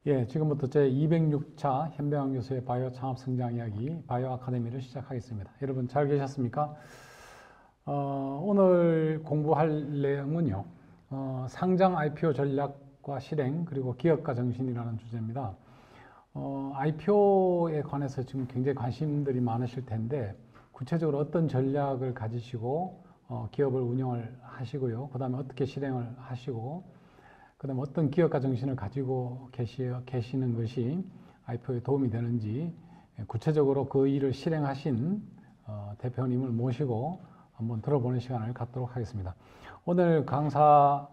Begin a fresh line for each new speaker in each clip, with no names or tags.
예, 지금부터 제 206차 현배왕 교수의 바이오 창업 성장 이야기, 바이오 아카데미를 시작하겠습니다. 여러분 잘 계셨습니까? 오늘 공부할 내용은요, 상장 IPO 전략과 실행, 그리고 기업가 정신이라는 주제입니다. IPO에 관해서 지금 굉장히 관심들이 많으실 텐데, 구체적으로 어떤 전략을 가지시고, 기업을 운영을 하시고요. 그 다음에 어떻게 실행을 하시고, 그 다음에 어떤 기업가 정신을 가지고 계시는 것이 IPO에 도움이 되는지 구체적으로 그 일을 실행하신 대표님을 모시고 한번 들어보는 시간을 갖도록 하겠습니다. 오늘 강사님으로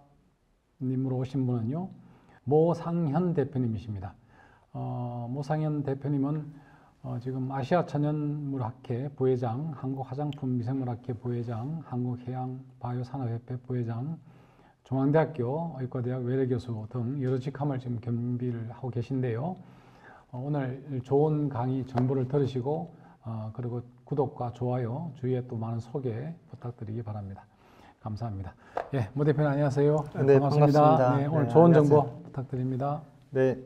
오신 분은요, 모상현 대표님이십니다. 모상현 대표님은 지금 아시아천연물학회 부회장, 한국화장품미생물학회 부회장, 한국해양바이오산업협회 부회장, 중앙대학교 의과대학 외래교수 등 여러 직함을 지금 겸비를 하고 계신데요. 오늘 좋은 강의 정보를 들으시고 그리고 구독과 좋아요, 주위에 또 많은 소개 부탁드리기 바랍니다. 감사합니다. 예, 모 대표님 안녕하세요.
네, 반갑습니다.
네, 오늘
네,
좋은
안녕하세요.
정보 부탁드립니다.
네,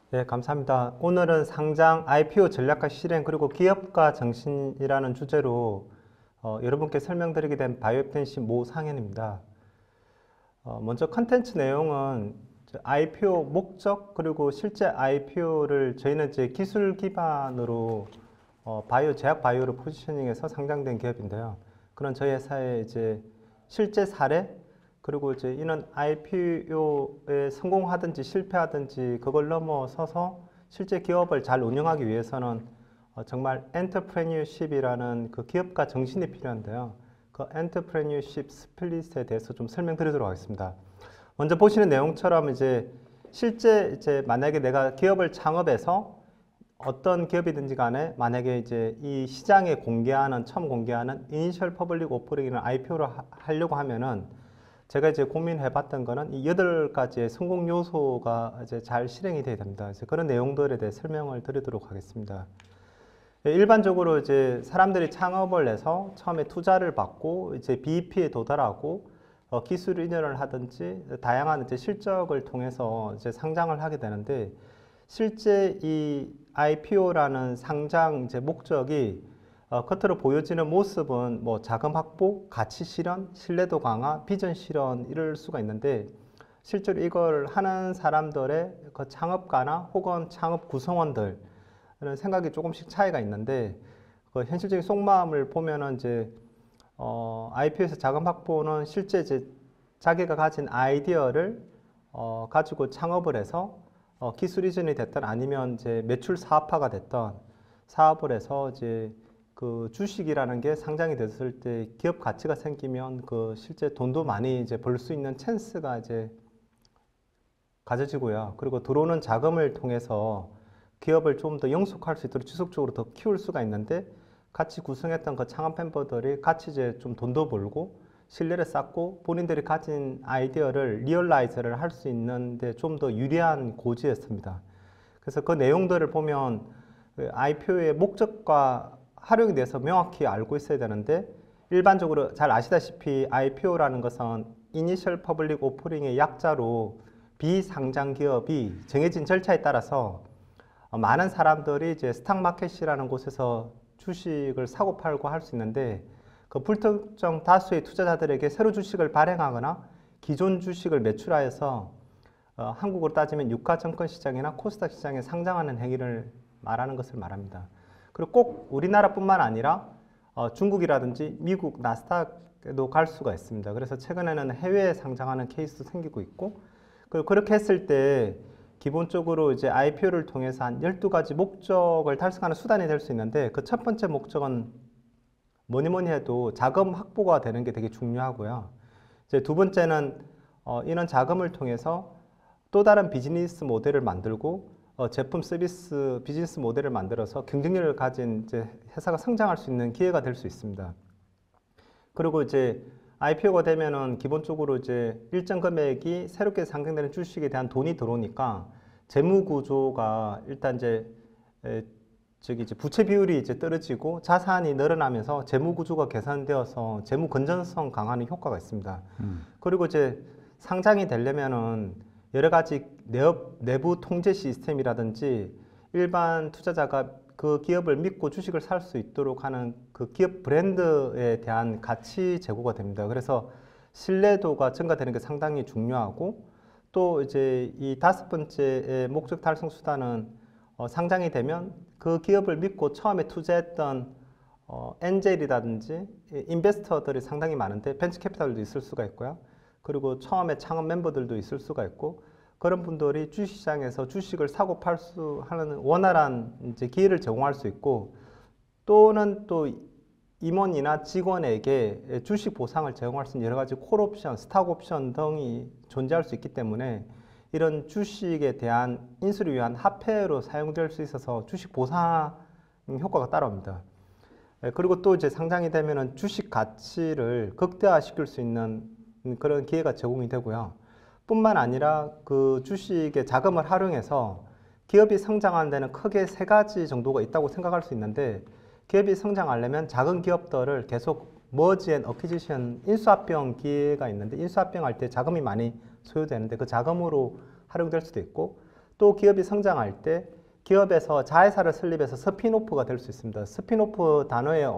네, 감사합니다. 오늘은 상장 IPO 전략과 실행 그리고 기업가 정신이라는 주제로 여러분께 설명드리게 된 바이오펜시 모상현입니다. 먼저 컨텐츠 내용은 IPO 목적 그리고 실제 IPO를 저희는 이제 기술 기반으로 바이오 제약 바이오를 포지셔닝해서 상장된 기업인데요. 그런 저희 회사의 이제 실제 사례 그리고 이제 이런 IPO에 성공하든지 실패하든지 그걸 넘어서서 실제 기업을 잘 운영하기 위해서는 정말 엔터프레뉴십이라는 그 기업가 정신이 필요한데요. 그 엔터프레뉴십 스플릿에 대해서 좀 설명드리도록 하겠습니다. 먼저 보시는 내용처럼 이제 실제 만약에 내가 기업을 창업해서 어떤 기업이든지 간에 만약에 이제 이 시장에 처음 공개하는 이니셜 퍼블릭 오퍼링이나 IPO를 하려고 하면은 제가 이제 고민해봤던 거는 이 8가지의 성공 요소가 이제 잘 실행이 돼야 됩니다. 그래서 그런 내용들에 대해 설명을 드리도록 하겠습니다. 일반적으로 이제 사람들이 창업을 해서 처음에 투자를 받고 이제 BEP에 도달하고 기술 인연을 하든지 다양한 이제 실적을 통해서 이제 상장을 하게 되는데 실제 이 IPO라는 상장 이제 목적이 겉으로 보여지는 모습은 뭐 자금 확보, 가치 실현, 신뢰도 강화, 비전 실현 이럴 수가 있는데 실제로 이걸 하는 사람들의 그 창업가나 혹은 창업 구성원들 는 생각이 조금씩 차이가 있는데 그 현실적인 속마음을 보면은 이제 IPO에서 자금 확보는 실제 이제 자기가 가진 아이디어를 가지고 창업을 해서 기술 이전이 됐든 아니면 이제 매출 사업화가 됐던 사업을 해서 이제 그 주식이라는 게 상장이 됐을 때 기업 가치가 생기면 그 실제 돈도 많이 이제 벌 수 있는 찬스가 이제 가져지고요. 그리고 들어오는 자금을 통해서 기업을 좀 더 영속할 수 있도록 지속적으로 더 키울 수가 있는데 같이 구성했던 그 창업 멤버들이 같이 이제 좀 돈도 벌고 신뢰를 쌓고 본인들이 가진 아이디어를 리얼라이즈를 할 수 있는데 좀 더 유리한 고지였습니다. 그래서 그 내용들을 보면 IPO의 목적과 활용에 대해서 명확히 알고 있어야 되는데 일반적으로 잘 아시다시피 IPO라는 것은 이니셜 퍼블릭 오퍼링의 약자로 비상장 기업이 정해진 절차에 따라서 많은 사람들이 이제 스탁마켓이라는 곳에서 주식을 사고 팔고 할 수 있는데 그 불특정 다수의 투자자들에게 새로 주식을 발행하거나 기존 주식을 매출하여서 한국으로 따지면 유가증권시장이나 코스닥 시장에 상장하는 행위를 말하는 것을 말합니다. 그리고 꼭 우리나라뿐만 아니라 중국이라든지 미국 나스닥에도 갈 수가 있습니다. 그래서 최근에는 해외에 상장하는 케이스도 생기고 있고 그리고 그렇게 했을 때 기본적으로 이제 IPO를 통해서 한 12가지 목적을 달성하는 수단이 될 수 있는데 그 첫 번째 목적은 뭐니 해도 자금 확보가 되는 게 되게 중요하고요. 이제 두 번째는 이런 자금을 통해서 또 다른 비즈니스 모델을 만들고 제품 서비스 비즈니스 모델을 만들어서 경쟁력을 가진 이제 회사가 성장할 수 있는 기회가 될 수 있습니다. 그리고 이제 IPO가 되면은 기본적으로 이제 일정 금액이 새롭게 상장되는 주식에 대한 돈이 들어오니까 재무 구조가 일단 이제 부채 비율이 이제 떨어지고 자산이 늘어나면서 재무 구조가 개선되어서 재무 건전성 강화하는 효과가 있습니다. 그리고 이제 상장이 되려면은 여러 가지 내부 통제 시스템이라든지 일반 투자자가 그 기업을 믿고 주식을 살 수 있도록 하는 그 기업 브랜드에 대한 가치 제고가 됩니다. 그래서 신뢰도가 증가되는 게 상당히 중요하고, 또 이제 이 다섯 번째의 목적 달성 수단은 상장이 되면 그 기업을 믿고 처음에 투자했던 엔젤이라든지 인베스터들이 상당히 많은데 벤처 캐피탈도 있을 수가 있고요. 그리고 처음에 창업 멤버들도 있을 수가 있고, 그런 분들이 주식시장에서 주식을 사고 팔 수 하는 원활한 이제 기회를 제공할 수 있고, 또는 또 임원이나 직원에게 주식 보상을 제공할 수 있는 여러 가지 콜옵션, 스탁옵션 등이 존재할 수 있기 때문에 이런 주식에 대한 인수를 위한 화폐로 사용될 수 있어서 주식 보상 효과가 따라옵니다. 그리고 또 이제 상장이 되면은 주식 가치를 극대화시킬 수 있는 그런 기회가 제공이 되고요. 뿐만 아니라 그 주식의 자금을 활용해서 기업이 성장하는 데는 크게 세 가지 정도가 있다고 생각할 수 있는데, 기업이 성장하려면 작은 기업들을 계속 머지 앤 어퀴지션, 인수합병 기회가 있는데, 인수합병 할 때 자금이 많이 소요되는데 그 자금으로 활용될 수도 있고, 또 기업이 성장할 때 기업에서 자회사를 설립해서 스핀오프가 될 수 있습니다. 스핀오프 단어의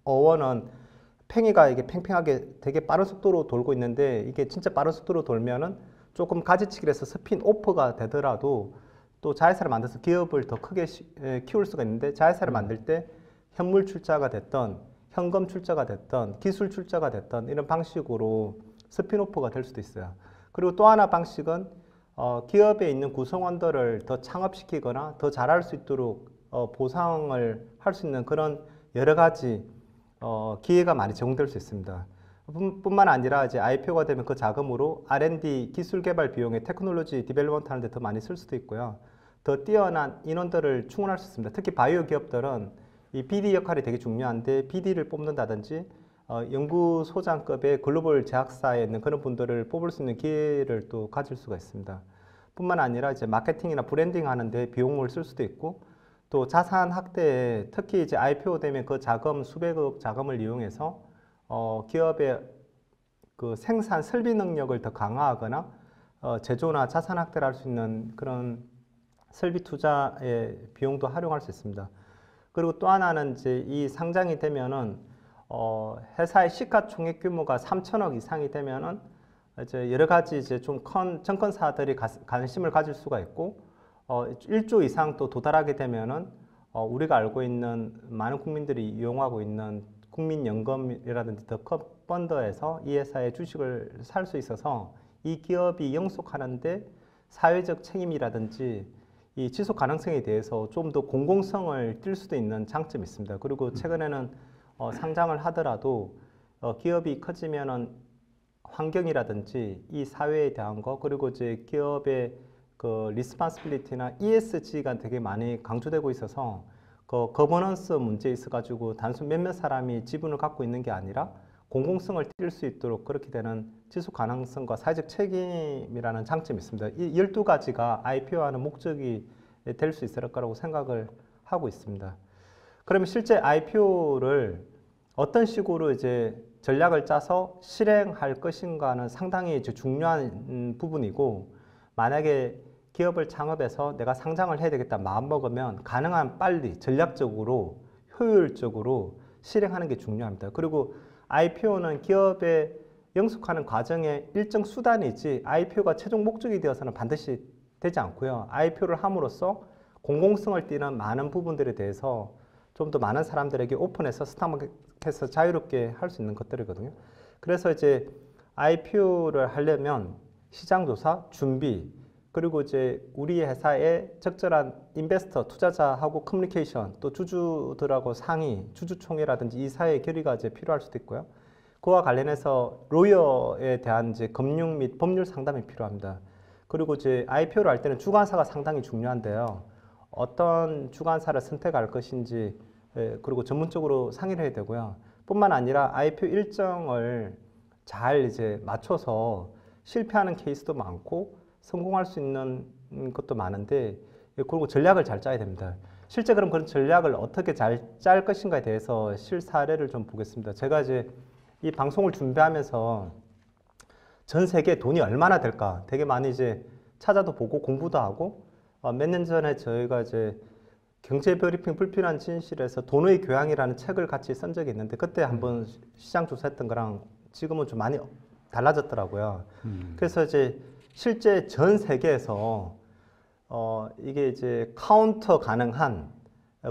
어원은 팽이가 이게 팽팽하게 되게 빠른 속도로 돌고 있는데, 이게 진짜 빠른 속도로 돌면은 조금 가지치기를 해서 스핀오프가 되더라도 또 자회사를 만들어서 기업을 더 크게 키울 수가 있는데, 자회사를 만들 때 현물 출자가 됐던 현금 출자가 됐던 기술 출자가 됐던 이런 방식으로 스핀오프가 될 수도 있어요. 그리고 또 하나 방식은 기업에 있는 구성원들을 더 창업시키거나 더 잘할 수 있도록 보상을 할 수 있는 그런 여러 가지 기회가 많이 제공될 수 있습니다. 뿐만 아니라 이제 IPO가 되면 그 자금으로 R&D 기술 개발 비용에 테크놀로지 디벨롭먼트 하는 데 더 많이 쓸 수도 있고요. 더 뛰어난 인원들을 충원할 수 있습니다. 특히 바이오 기업들은 이 BD 역할이 되게 중요한데, BD를 뽑는다든지 연구소장급의 글로벌 제약사에 있는 그런 분들을 뽑을 수 있는 기회를 또 가질 수가 있습니다. 뿐만 아니라 이제 마케팅이나 브랜딩 하는데 비용을 쓸 수도 있고, 또 자산 확대에 특히 이제 IPO 되면 그 자금 수백억 자금을 이용해서 기업의 그 생산 설비 능력을 더 강화하거나 제조나 자산 확대를 할 수 있는 그런 설비 투자의 비용도 활용할 수 있습니다. 그리고 또 하나는 이제 이 상장이 되면은 회사의 시가총액 규모가 3천억 이상이 되면은 이제 여러 가지 이제 좀 큰 증권사들이 관심을 가질 수가 있고, 1조 이상 또 도달하게 되면은 우리가 알고 있는 많은 국민들이 이용하고 있는 국민연금이라든지 더 큰 펀드에서 이 회사의 주식을 살 수 있어서 이 기업이 영속하는데 사회적 책임이라든지 이 지속 가능성에 대해서 좀 더 공공성을 띌 수도 있는 장점이 있습니다. 그리고 최근에는 상장을 하더라도 기업이 커지면은 환경이라든지 이 사회에 대한 거, 그리고 이제 기업의 그 리스폰시빌리티나 ESG가 되게 많이 강조되고 있어서 그 거버넌스 문제에 있어가지고 단순 몇몇 사람이 지분을 갖고 있는 게 아니라 공공성을 띌 수 있도록 그렇게 되는 지속 가능성과 사회적 책임이라는 장점이 있습니다. 이 12가지가 IPO하는 목적이 될 수 있을 거라고 생각을 하고 있습니다. 그러면 실제 IPO를 어떤 식으로 이제 전략을 짜서 실행할 것인가는 상당히 이제 중요한 부분이고, 만약에 기업을 창업해서 내가 상장을 해야 되겠다 마음먹으면 가능한 빨리 전략적으로 효율적으로 실행하는 게 중요합니다. 그리고 IPO는 기업에 영속하는 과정의 일정 수단이지 IPO가 최종 목적이 되어서는 반드시 되지 않고요. IPO를 함으로써 공공성을 띠는 많은 부분들에 대해서 좀 더 많은 사람들에게 오픈해서 스탁마켓에서 자유롭게 할 수 있는 것들이거든요. 그래서 이제 IPO를 하려면 시장조사, 준비, 그리고 이제 우리 회사의 적절한 인베스터, 투자자하고 커뮤니케이션, 또 주주들하고 상의, 주주총회라든지 이 사회의 결의가 이제 필요할 수도 있고요. 그와 관련해서 로여에 대한 이제 금융 및 법률 상담이 필요합니다. 그리고 이제 IPO를 할 때는 주관사가 상당히 중요한데요. 어떤 주관사를 선택할 것인지, 그리고 전문적으로 상의를 해야 되고요. 뿐만 아니라 IPO 일정을 잘 이제 맞춰서 실패하는 케이스도 많고 성공할 수 있는 것도 많은데, 그리고 전략을 잘 짜야 됩니다. 실제 그런 전략을 어떻게 잘 짤 것인가에 대해서 실사례를 좀 보겠습니다. 제가 이제 이 방송을 준비하면서 전 세계에 돈이 얼마나 될까 되게 많이 이제 찾아도 보고 공부도 하고 몇 년 전에 저희가 이제 경제 브리핑 불필요한 진실에서 돈의 교양이라는 책을 같이 쓴 적이 있는데 그때 한번 시장 조사했던 거랑 지금은 좀 많이 달라졌더라고요. 그래서 이제 실제 전 세계에서 이게 이제 카운터 가능한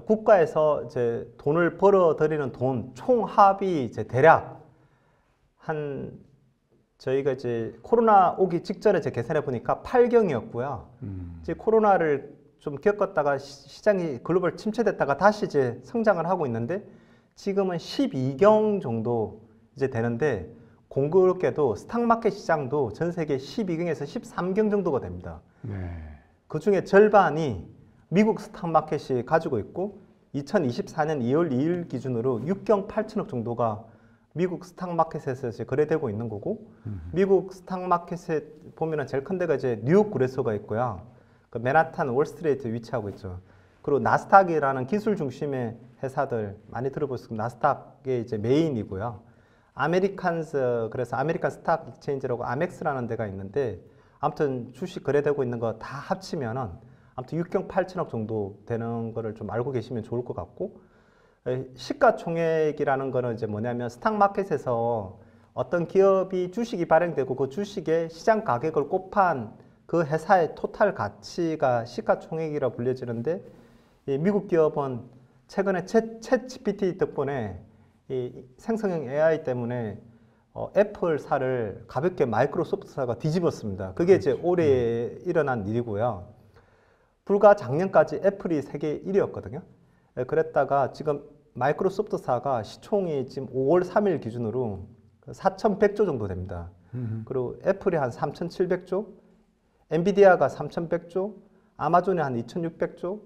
국가에서 이제 돈을 벌어들이는 돈 총합이 이제 대략 한 저희가 이제 코로나 오기 직전에 제 계산해 보니까 8경이었고요. 이제 코로나를 좀 겪었다가 시장이 글로벌 침체됐다가 다시 이제 성장을 하고 있는데 지금은 12경 정도 이제 되는데 공교롭게도 스탁마켓 시장도 전 세계 12경에서 13경 정도가 됩니다.
네.
그 중에 절반이 미국 스탁마켓이 가지고 있고 2024년 2월 2일 기준으로 6경 8천억 정도가 미국 스탁마켓에서 이제 거래되고 있는 거고 미국 스탁마켓에 보면은 제일 큰 데가 이제 뉴욕 거래소가 있고요. 그 맨하탄 월스트리트에 위치하고 있죠. 그리고 나스닥이라는 기술 중심의 회사들 많이 들어보셨을 겁니다. 나스닥의 이제 메인이고요. 아메리칸스 그래서 아메리칸 스탁 익스체인지라고 아멕스라는 데가 있는데 아무튼 주식 거래되고 있는 거 다 합치면은 아무튼 6경 8천억 정도 되는 거를 좀 알고 계시면 좋을 것 같고 시가총액이라는 거는 이제 뭐냐면 스탁마켓에서 어떤 기업이 주식이 발행되고 그 주식의 시장 가격을 곱한 그 회사의 토탈 가치가 시가총액이라 불려지는데 이 미국 기업은 최근에 챗 GPT 덕분에 이 생성형 AI 때문에 애플사를 가볍게 마이크로소프트사가 뒤집었습니다. 그게 이제 올해 일어난 일이고요. 불과 작년까지 애플이 세계 1위였거든요. 그랬다가 지금 마이크로소프트사가 시총이 지금 5월 3일 기준으로 4,100조 정도 됩니다. 그리고 애플이 한 3,700조, 엔비디아가 3,100조, 아마존이 한 2,600조,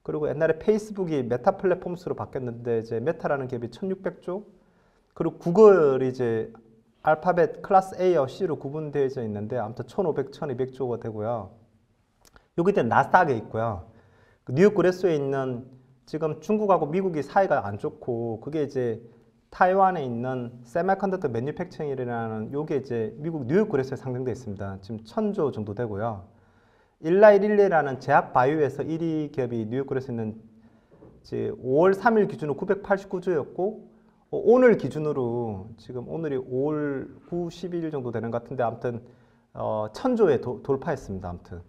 그리고 옛날에 페이스북이 메타 플랫폼스로 바뀌었는데 이제 메타라는 기업이 1,600조, 그리고 구글이 이제 알파벳 클래스 A와 C로 구분되어져 있는데 아무튼 1,500, 1,200조가 되고요. 여기는 나스닥에 있고요. 뉴욕 거래소에 있는 지금 중국하고 미국이 사이가 안 좋고 그게 이제 타이완에 있는 세미컨덕터 매뉴팩처링이라는 요게 이제 미국 뉴욕 거래소에 상장되어 있습니다. 지금 1,000조 정도 되고요. 일라이릴레라는 제약 바이오에서 1위 기업이 뉴욕 거래소에 있는 이제 5월 3일 기준으로 989조였고 오늘 기준으로 지금 오늘이 5월 9, 12일 정도 되는 것 같은데 아무튼 1,000조에 돌파했습니다. 아무튼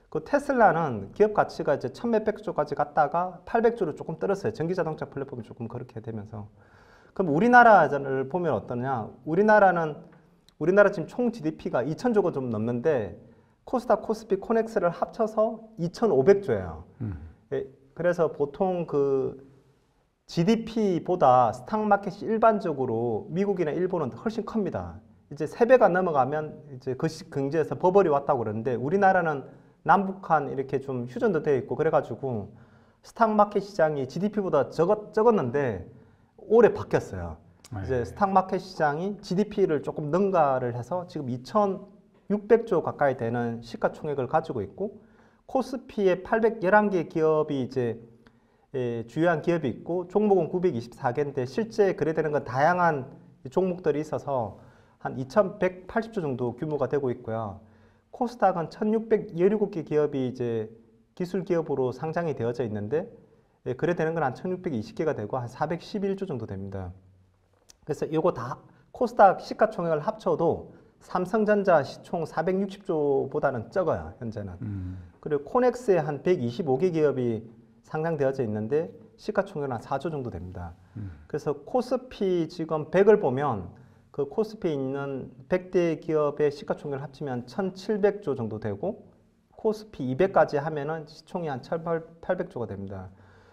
그 테슬라는 기업 가치가 이제 1,몇백 조까지 갔다가 800조로 조금 떨었어요. 전기자동차 플랫폼이 조금 그렇게 되면서. 그럼 우리나라를 보면 어떠냐? 우리나라 지금 총 GDP가 2,000조가 좀 넘는데 코스닥, 코스피, 코넥스를 합쳐서 2,500조예요. 그래서 보통 그 GDP보다 스탁마켓이 일반적으로 미국이나 일본은 훨씬 큽니다. 이제 3배가 넘어가면 이제 그 경제에서 버블이 왔다고 그러는데 우리나라는 남북한 이렇게 좀 휴전도 되어 있고 그래가지고 스탁마켓 시장이 GDP보다 적었는데 올해 바뀌었어요. 이제 스탁마켓 시장이 GDP를 조금 능가를 해서 지금 2,600조 가까이 되는 시가총액을 가지고 있고 코스피에 811개 기업이 이제 주요한 기업이 있고 종목은 924개인데 실제 거래되는 건 다양한 종목들이 있어서 한 2,180조 정도 규모가 되고 있고요. 코스닥은 1,617개 기업이 이제 기술 기업으로 상장이 되어져 있는데 거래되는 건 한 1,620개가 되고 한 411조 정도 됩니다. 그래서 이거 다 코스닥 시가총액을 합쳐도 삼성전자 시총 460조보다는 적어요, 현재는. 그리고 코넥스에 한 125개 기업이 상장되어져 있는데 시가총액은 한 4조 정도 됩니다. 그래서 코스피 지금 100을 보면 그 코스피에 있는 100대 기업의 시가총액을 합치면 1,700조 정도 되고 코스피 200까지 하면은 시총이 한 1,800조가 됩니다.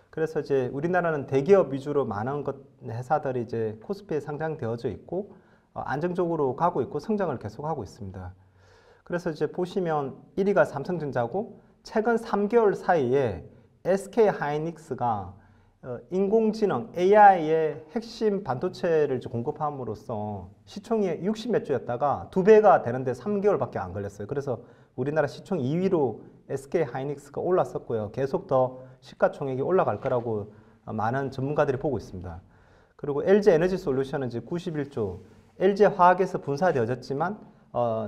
그래서 이제 우리나라는 대기업 위주로 많은 회사들이 이제 코스피에 상장되어져 있고 안정적으로 가고 있고 성장을 계속하고 있습니다. 그래서 이제 보시면 1위가 삼성전자고 최근 3개월 사이에 SK하이닉스가 인공지능 AI의 핵심 반도체를 공급함으로써 시총이 60몇 조였다가 2배가 되는데 3개월밖에 안 걸렸어요. 그래서 우리나라 시총 2위로 SK하이닉스가 올랐었고요. 계속 더 시가총액이 올라갈 거라고 많은 전문가들이 보고 있습니다. 그리고 LG에너지솔루션은 이제 91조, LG화학에서 분사되어졌지만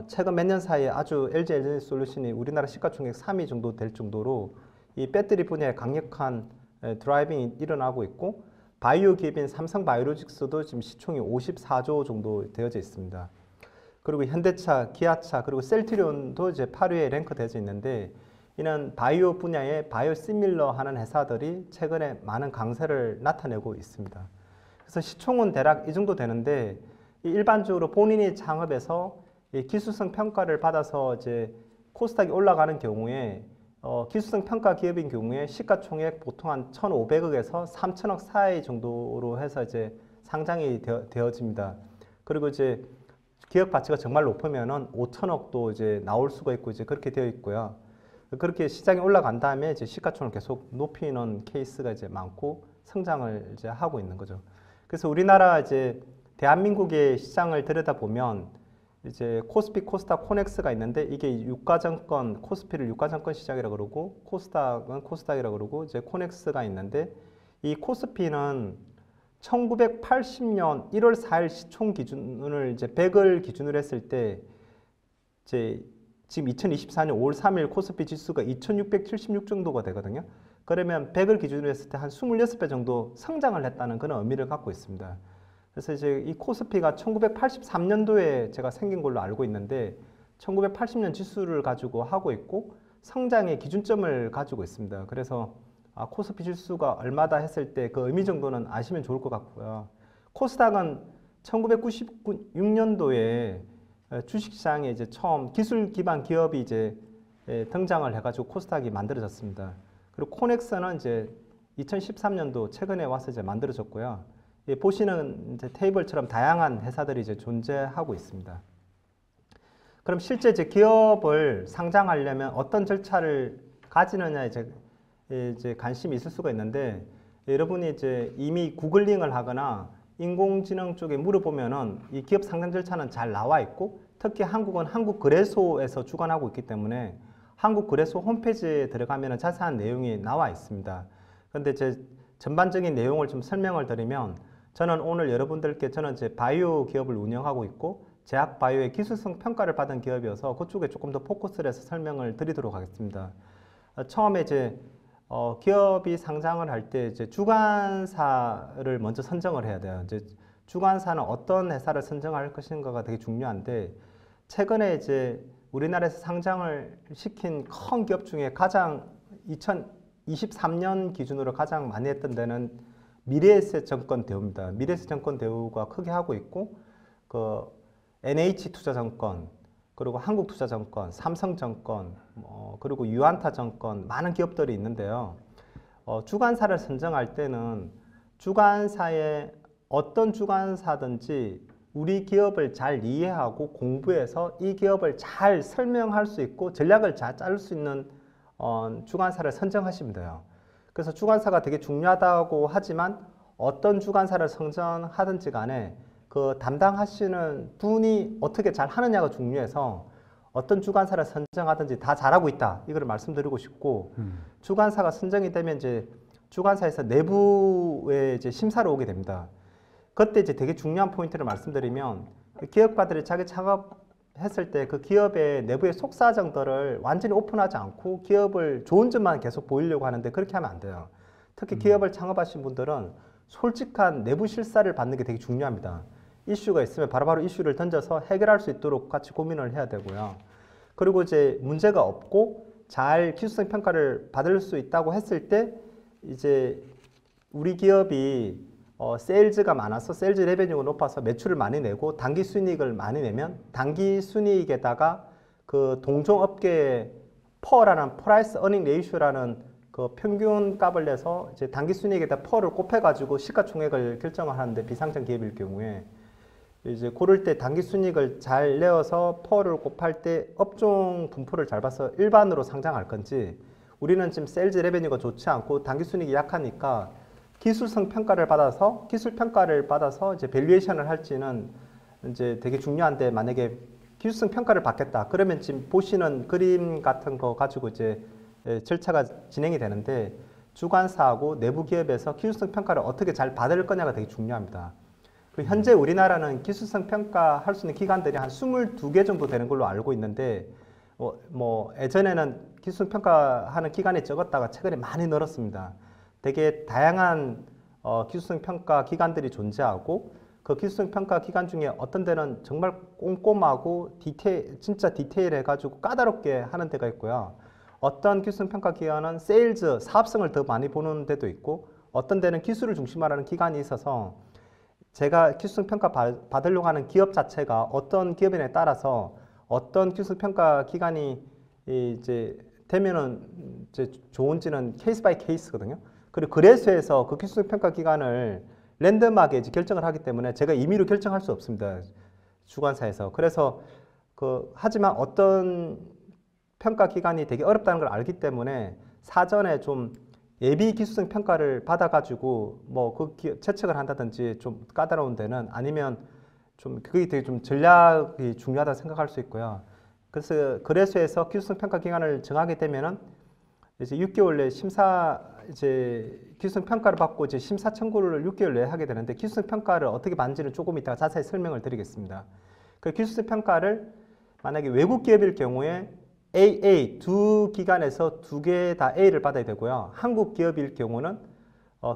최근 몇 년 사이에 아주 LG 에너지솔루션이 우리나라 시가총액 3위 정도 될 정도로 이 배터리 분야에 강력한 드라이빙이 일어나고 있고, 바이오 기업인 삼성바이오로직스도 지금 시총이 54조 정도 되어져 있습니다. 그리고 현대차, 기아차, 그리고 셀트리온도 이제 8위에 랭크되어져 있는데, 이는 바이오 분야에 바이오시밀러 하는 회사들이 최근에 많은 강세를 나타내고 있습니다. 그래서 시총은 대략 이 정도 되는데, 일반적으로 본인이 창업해서 기술성 평가를 받아서 이제 코스닥이 올라가는 경우에 기술성 평가 기업인 경우에 시가총액 보통 한 1,500억에서 3,000억 사이 정도로 해서 이제 상장이 되어집니다. 그리고 이제 기업 가치가 정말 높으면은 5,000억도 이제 나올 수가 있고 이제 그렇게 되어 있고요. 그렇게 시장이 올라간 다음에 이제 시가총을 계속 높이는 케이스가 이제 많고 성장을 이제 하고 있는 거죠. 그래서 우리나라 이제 대한민국의 시장을 들여다보면 이제 코스피, 코스닥, 코넥스가 있는데, 이게 유가증권, 코스피를 유가증권 시장이라고 그러고 코스닥은 코스닥이라고 그러고 이제 코넥스가 있는데, 이 코스피는 1980년 1월 4일 시총 기준을 이제 100을 기준으로 했을 때 이제 지금 2024년 5월 3일 코스피 지수가 2676 정도가 되거든요. 그러면 100을 기준으로 했을 때 한 26배 정도 성장을 했다는 그런 의미를 갖고 있습니다. 그래서 이제 이 코스피가 1983년도에 제가 생긴 걸로 알고 있는데 1980년 지수를 가지고 하고 있고 성장의 기준점을 가지고 있습니다. 그래서 코스피 지수가 얼마다 했을 때 그 의미 정도는 아시면 좋을 것 같고요. 코스닥은 1996년도에 주식시장에 이제 처음 기술 기반 기업이 이제 등장을 해가지고 코스닥이 만들어졌습니다. 그리고 코넥스는 이제 2013년도 최근에 와서 이제 만들어졌고요. 보시는 이제 테이블처럼 다양한 회사들이 이제 존재하고 있습니다. 그럼 실제 이제 기업을 상장하려면 어떤 절차를 가지느냐 이제 관심이 있을 수가 있는데, 여러분이 이제 이미 구글링을 하거나 인공지능 쪽에 물어보면은 이 기업 상장 절차는 잘 나와 있고, 특히 한국은 한국거래소에서 주관하고 있기 때문에 한국거래소 홈페이지에 들어가면은 자세한 내용이 나와 있습니다. 그런데 이제 전반적인 내용을 좀 설명을 드리면, 저는 오늘 여러분들께 저는 이제 바이오 기업을 운영하고 있고 제약 바이오의 기술성 평가를 받은 기업이어서 그쪽에 조금 더 포커스를 해서 설명을 드리도록 하겠습니다. 처음에 이제 기업이 상장을 할 때 이제 주관사를 먼저 선정을 해야 돼요. 이제 주관사는 어떤 회사를 선정할 것인가가 되게 중요한데, 최근에 이제 우리나라에서 상장을 시킨 큰 기업 중에 가장 2023년 기준으로 가장 많이 했던 데는 미래에셋증권 대우입니다. 미래에셋증권 대우가 크게 하고 있고, 그 NH투자증권, 그리고 한국투자증권, 삼성증권, 그리고 유안타증권 많은 기업들이 있는데요. 주관사를 선정할 때는 주관사의 어떤 주관사든지 우리 기업을 잘 이해하고 공부해서 이 기업을 잘 설명할 수 있고 전략을 잘 짤 수 있는 주관사를 선정하시면 돼요. 그래서 주관사가 되게 중요하다고 하지만 어떤 주관사를 선정하든지 간에 그 담당하시는 분이 어떻게 잘 하느냐가 중요해서 어떤 주관사를 선정하든지 다 잘하고 있다, 이걸 말씀드리고 싶고, 주관사가 선정이 되면 이제 주관사에서 내부에 이제 심사를 오게 됩니다. 그때 이제 되게 중요한 포인트를 말씀드리면, 기업가들이 자기 창업했을 때 그 기업의 내부의 속사정들을 완전히 오픈하지 않고 기업을 좋은 점만 계속 보이려고 하는데 그렇게 하면 안 돼요. 특히 기업을 창업하신 분들은 솔직한 내부 실사를 받는 게 되게 중요합니다. 이슈가 있으면 바로바로 이슈를 던져서 해결할 수 있도록 같이 고민을 해야 되고요. 그리고 이제 문제가 없고 잘 기술성 평가를 받을 수 있다고 했을 때 이제 우리 기업이 세일즈가 많아서 세일즈 레베뉴가 높아서 매출을 많이 내고 단기 순이익을 많이 내면 단기 순이익에다가 그 동종업계의 퍼라는 프라이스 어닝 레이쇼라는 그 평균 값을 내서 이제 단기 순이익에다 퍼를 곱해가지고 시가총액을 결정을 하는데, 비상장 기업일 경우에 이제 고를 때 단기 순이익을 잘 내어서 퍼를 곱할 때 업종 분포를 잘 봐서 일반으로 상장할 건지, 우리는 지금 세일즈 레베뉴가 좋지 않고 단기 순이익이 약하니까 기술성 평가를 받아서 이제 밸류에이션을 할지는 이제 되게 중요한데, 만약에 기술성 평가를 받겠다 그러면 지금 보시는 그림 같은 거 가지고 이제 절차가 진행이 되는데, 주관사하고 내부 기업에서 기술성 평가를 어떻게 잘 받을 거냐가 되게 중요합니다. 그리고 현재 우리나라는 기술성 평가할 수 있는 기관들이 한 22개 정도 되는 걸로 알고 있는데 뭐 예전에는 기술성 평가하는 기관이 적었다가 최근에 많이 늘었습니다. 되게 다양한 기술성 평가 기관들이 존재하고 그 기술성 평가 기관 중에 어떤 데는 정말 꼼꼼하고 진짜 디테일해가지고 까다롭게 하는 데가 있고요. 어떤 기술성 평가 기관은 세일즈, 사업성을 더 많이 보는 데도 있고 어떤 데는 기술을 중심으로 하는 기관이 있어서 제가 기술성 평가 받으려고 하는 기업 자체가 어떤 기업이냐에 따라서 어떤 기술성 평가 기관이 이제 되면은 이제 좋은지는 케이스 바이 케이스거든요. 그리고 그래서에서 그 기술성 평가 기관을 랜덤하게 이제 결정을 하기 때문에 제가 임의로 결정할 수 없습니다. 주관사에서. 그래서 하지만 어떤 평가 기관이 되게 어렵다는 걸 알기 때문에 사전에 좀 예비 기술성 평가를 받아가지고 뭐 채택을 한다든지 좀 까다로운 데는 아니면 좀 그게 되게 좀 전략이 중요하다 생각할 수 있고요. 그래서 그래서에서 기술성 평가 기관을 정하게 되면은 이제 6개월 내 기술성 평가를 받고 이제 심사 청구를 6개월 내에 하게 되는데 기술성 평가를 어떻게 받는지는 조금 이따가 자세히 설명을 드리겠습니다. 그 기술성 평가를 만약에 외국 기업일 경우에 AA 두 기관에서 2개 다 A를 받아야 되고요. 한국 기업일 경우는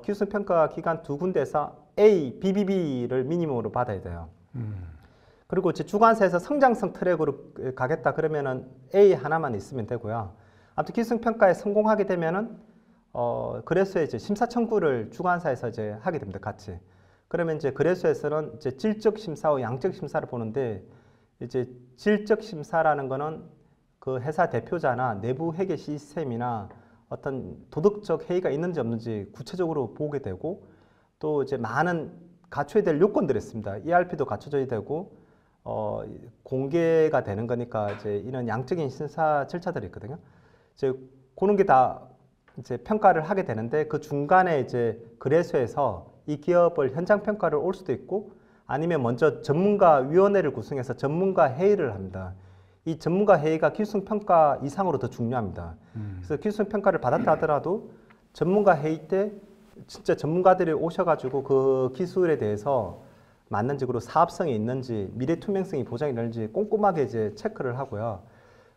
기술성 평가 기관 2군데에서 A, BBB를 미니멈으로 받아야 돼요. 그리고 이제 주관사에서 성장성 트랙으로 가겠다 그러면은 A 하나만 있으면 되고요. 아무튼 기술성 평가에 성공하게 되면은 그래서 이제 심사 청구를 주관사에서 이제 하게 됩니다. 같이. 그러면 이제 그래서에서는 이제 질적 심사와 양적 심사를 보는데 이제 질적 심사라는 거는 그 회사 대표자나 내부 회계 시스템이나 어떤 도덕적 해이가 있는지 없는지 구체적으로 보게 되고 또 이제 많은 갖춰야 될 요건들이 있습니다. ERP도 갖춰져야 되고 공개가 되는 거니까 이제 이런 양적인 심사 절차들이 있거든요. 이제 그런 게 다 이제 평가를 하게 되는데 그 중간에 이제 그래서에서 이 기업을 현장 평가를 올 수도 있고 아니면 먼저 전문가 위원회를 구성해서 전문가 회의를 합니다. 이 전문가 회의가 기술성 평가 이상으로 더 중요합니다. 그래서 기술성 평가를 받았다 하더라도 전문가 회의 때 진짜 전문가들이 오셔가지고 그 기술에 대해서 맞는지 그리고 사업성이 있는지 미래 투명성이 보장이 되는지 꼼꼼하게 이제 체크를 하고요.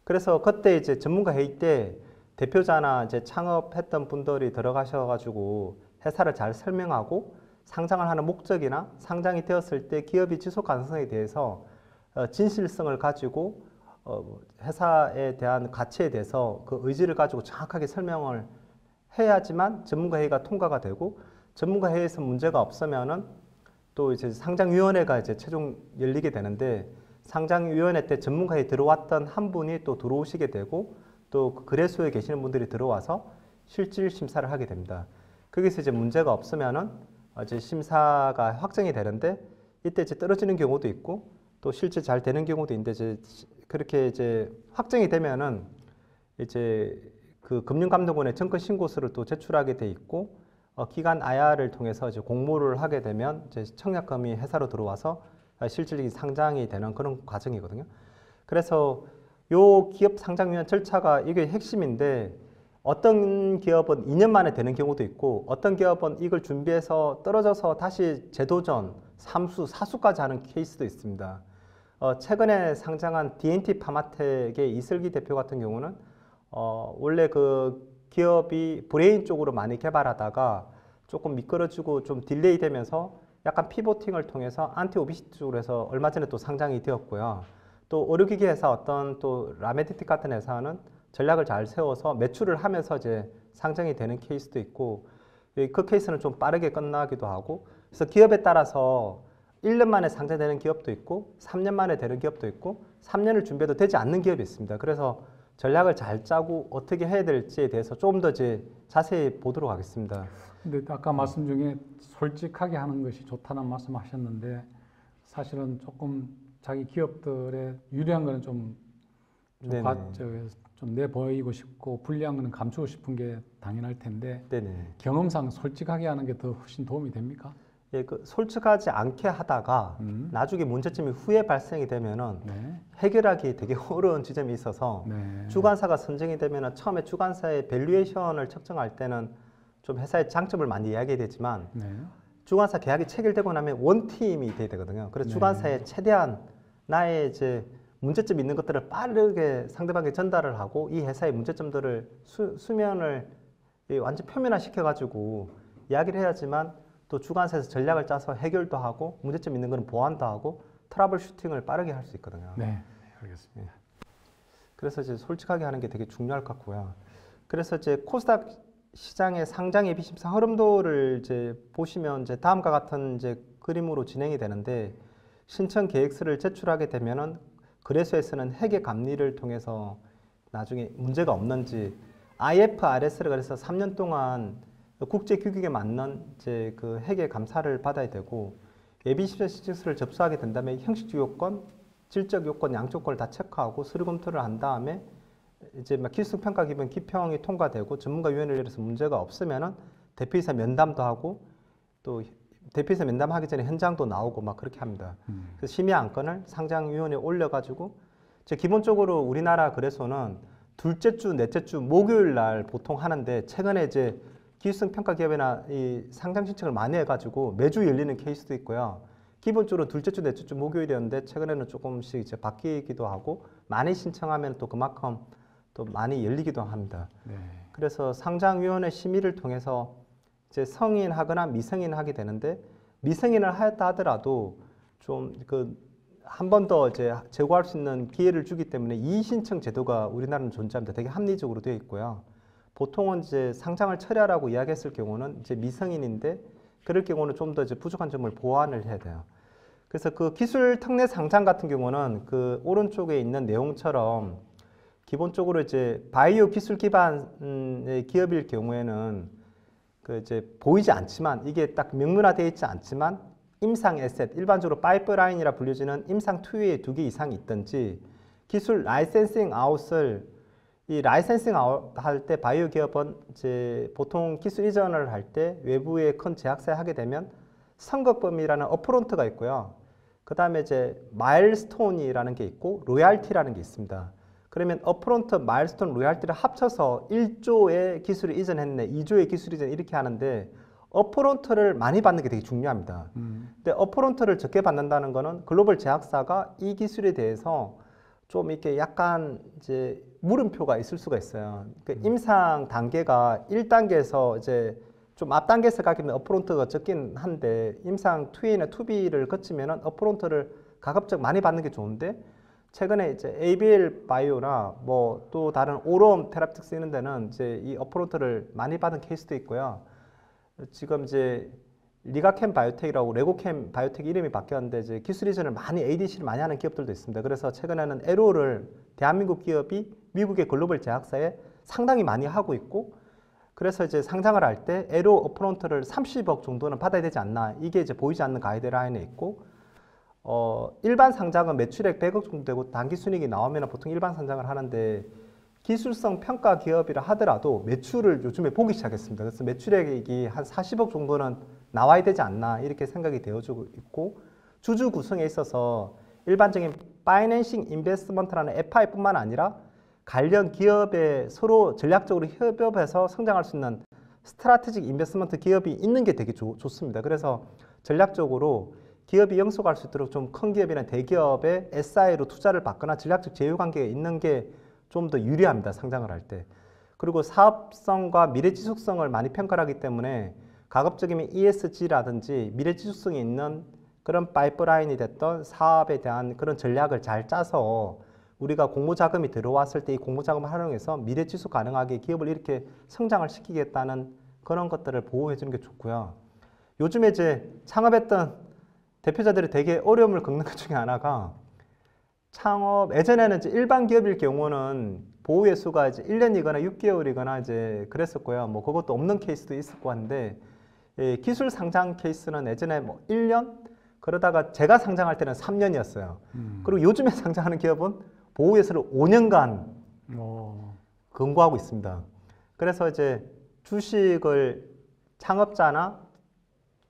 그래서 그때 이제 전문가 회의 때 대표자나 이제 창업했던 분들이 들어가셔가지고 회사를 잘 설명하고 상장을 하는 목적이나 상장이 되었을 때 기업이 지속 가능성에 대해서 진실성을 가지고 회사에 대한 가치에 대해서 그 의지를 가지고 정확하게 설명을 해야지만 전문가 회의가 통과가 되고 전문가 회의에서 문제가 없으면은 또 이제 상장위원회가 이제 최종 열리게 되는데 상장위원회 때 전문가 회의 들어왔던 한 분이 또 들어오시게 되고 또 그래소에 계시는 분들이 들어와서 실질 심사를 하게 됩니다. 거기서 이제 문제가 없으면은 이제 심사가 확정이 되는데 이때 이제 떨어지는 경우도 있고 또 실제 잘 되는 경우도 있는데 이제 그렇게 이제 확정이 되면은 이제 그 금융감독원에 정권 신고서를 또 제출하게 돼 있고 기관 IR을 통해서 이제 공모를 하게 되면 이제 청약금이 회사로 들어와서 실질적인 상장이 되는 그런 과정이거든요. 그래서 요 기업 상장위원 절차가 이게 핵심인데 어떤 기업은 2년 만에 되는 경우도 있고 어떤 기업은 이걸 준비해서 떨어져서 다시 재도전, 3수, 4수까지 하는 케이스도 있습니다. 최근에 상장한 D&T 파마텍의 이슬기 대표 같은 경우는 원래 그 기업이 브레인 쪽으로 많이 개발하다가 조금 미끄러지고 좀 딜레이 되면서 약간 피보팅을 통해서 안티오비시티 쪽으로 해서 얼마 전에 또 상장이 되었고요. 또 의료기기 회사 어떤 또 라메디틱 같은 회사는 전략을 잘 세워서 매출을 하면서 이제 상장이 되는 케이스도 있고 그 케이스는 좀 빠르게 끝나기도 하고 그래서 기업에 따라서 1년 만에 상장되는 기업도 있고 3년 만에 되는 기업도 있고 3년을 준비해도 되지 않는 기업이 있습니다. 그래서 전략을 잘 짜고 어떻게 해야 될지에 대해서 조금 더 이제 자세히 보도록 하겠습니다.
근데 아까 말씀 중에 솔직하게 하는 것이 좋다는 말씀하셨는데 사실은 조금 자기 기업들의 유리한 거는 좀 내보이고 싶고 불리한 거는 감추고 싶은 게 당연할 텐데
네네.
경험상 솔직하게 하는 게 더 훨씬 도움이 됩니까?
예, 그 솔직하지 않게 하다가 나중에 문제점이 후에 발생이 되면은
네.
해결하기 되게 어려운 지점이 있어서
네.
주관사가 선정이 되면은 처음에 주관사의 밸류에이션을 측정할 때는 좀 회사의 장점을 많이 이야기해야 되지만
네.
주관사 계약이 체결되고 나면 원팀이 돼야 되거든요. 그래서
네.
주관사에 최대한 나의 이제 문제점 있는 것들을 빠르게 상대방에게 전달을 하고 이 회사의 문제점들을 수면을 완전 표면화 시켜가지고 이야기를 해야지만 또 주관사에서 전략을 짜서 해결도 하고 문제점 있는 거는 보완도 하고 트러블 슈팅을 빠르게 할 수 있거든요.
네, 알겠습니다.
그래서 이제 솔직하게 하는 게 되게 중요할 것 같고요. 그래서 이제 코스닥 시장의 상장 예비 심사 흐름도를 이제 보시면 이제 다음과 같은 이제 그림으로 진행이 되는데 신청 계획서를 제출하게 되면은 거래소에서는 회계 감리를 통해서 나중에 문제가 없는지 IFRS를 그래서 3년 동안 국제 규격에 맞는 이제 그 회계 감사를 받아야 되고 예비 심사 신청서를 접수하게 된다면 형식적 요건, 질적 요건 양쪽 걸 다 체크하고 서류 검토를 한 다음에 이제 막 기술 평가 기본 기평이 통과되고 전문가위원회를 열어서 문제가 없으면은 대표이사 면담도 하고 또 대표이사 면담하기 전에 현장도 나오고 막 그렇게 합니다. 그래서 심의 안건을 상장위원회에 올려가지고 이제 기본적으로 우리나라 거래소는 둘째 주, 넷째 주 목요일 날 보통 하는데 최근에 이제 기술성 평가 기업이나 이 상장 신청을 많이 해가지고 매주 열리는 케이스도 있고요. 기본적으로 둘째 주, 넷째 주 목요일이었는데 최근에는 조금씩 이제 바뀌기도 하고 많이 신청하면 또 그만큼 또 많이 열리기도 합니다.
네.
그래서 상장위원회 심의를 통해서 이제 성인하거나 미성인을 하게 되는데 미성인을 하였다 하더라도 좀 그 한 번 더 이제 제고할 수 있는 기회를 주기 때문에 이의신청 제도가 우리나라는 존재합니다. 되게 합리적으로 되어 있고요. 보통은 이제 상장을 철회하라고 이야기했을 경우는 이제 미성인인데 그럴 경우는 좀 더 이제 부족한 점을 보완을 해야 돼요. 그래서 그 기술 특례 상장 같은 경우는 그 오른쪽에 있는 내용처럼 기본적으로 이제 바이오 기술 기반의 기업일 경우에는 그 이제 보이지 않지만 이게 딱 명문화되어 있지 않지만 임상 에셋, 일반적으로 파이프라인이라 불려지는 임상 투유에 2개 이상이 있든지 기술 라이센싱 아웃을 이 라이센싱 아웃 할 때 바이오 기업은 이제 보통 기술 이전을 할 때 외부에 큰 제약사에 하게 되면 선급범이라는 어프론트가 있고요. 그 다음에 이제 마일스톤이라는 게 있고 로얄티라는 게 있습니다. 그러면 어프론트, 마일스톤, 로얄티를 합쳐서 1조의 기술을 이전했네, 2조의 기술 이전 이렇게 하는데 어프론트를 많이 받는 게 되게 중요합니다. 근데 어프론트를 적게 받는다는 거는 글로벌 제약사가 이 기술에 대해서 좀 이렇게 약간 이제 물음표가 있을 수가 있어요. 그러니까 임상 단계가 1단계에서 이제 좀 앞단계에서 가게 되면 어프론트가 적긴 한데 임상 2A나 2B를 거치면은 어프론트를 가급적 많이 받는 게 좋은데 최근에 이제 ABL 바이오나 뭐 또 다른 오럼 테라픽 쓰는 데는 이제 이 어프론트를 많이 받은 케이스도 있고요. 지금 이제 리가캠 바이오텍이라고 레고캠 바이오텍 이름이 바뀌었는데 이제 기술 이전을 많이 ADC를 많이 하는 기업들도 있습니다. 그래서 최근에는 에로를 대한민국 기업이 미국의 글로벌 제약사에 상당히 많이 하고 있고 그래서 이제 상장을 할 때 에로 어프론트를 30억 정도는 받아야 되지 않나 이게 이제 보이지 않는 가이드라인에 있고 일반 상장은 매출액 100억 정도 되고 단기 순이익이 나오면 보통 일반 상장을 하는데 기술성 평가 기업이라 하더라도 매출을 요즘에 보기 시작했습니다. 그래서 매출액이 한 40억 정도는 나와야 되지 않나 이렇게 생각이 되어지고 있고 주주 구성에 있어서 일반적인 파이낸싱 인베스트먼트라는 FI뿐만 아니라 관련 기업에 서로 전략적으로 협업해서 성장할 수 있는 스트라테직 인베스트먼트 기업이 있는 게 되게 좋습니다. 그래서 전략적으로 기업이 영속할 수 있도록 좀 큰 기업이나 대기업의 SI로 투자를 받거나 전략적 제휴 관계가 있는 게 좀 더 유리합니다. 상장을 할 때. 그리고 사업성과 미래지속성을 많이 평가를 하기 때문에 가급적이면 ESG라든지 미래지속성이 있는 그런 파이프라인이 됐던 사업에 대한 그런 전략을 잘 짜서 우리가 공모자금이 들어왔을 때 이 공모자금을 활용해서 미래지속 가능하게 기업을 이렇게 성장을 시키겠다는 그런 것들을 보호해 주는 게 좋고요. 요즘에 이제 창업했던 대표자들이 되게 어려움을 겪는 것 중에 하나가 예전에는 이제 일반 기업일 경우는 보호의 수가 이제 1년이거나 6개월이거나 이제 그랬었고요. 뭐 그것도 없는 케이스도 있었고 한데 기술 상장 케이스는 예전에 뭐 1년 그러다가 제가 상장할 때는 3년이었어요. 그리고 요즘에 상장하는 기업은 보호의 수를 5년간 근거하고 있습니다. 그래서 이제 주식을 창업자나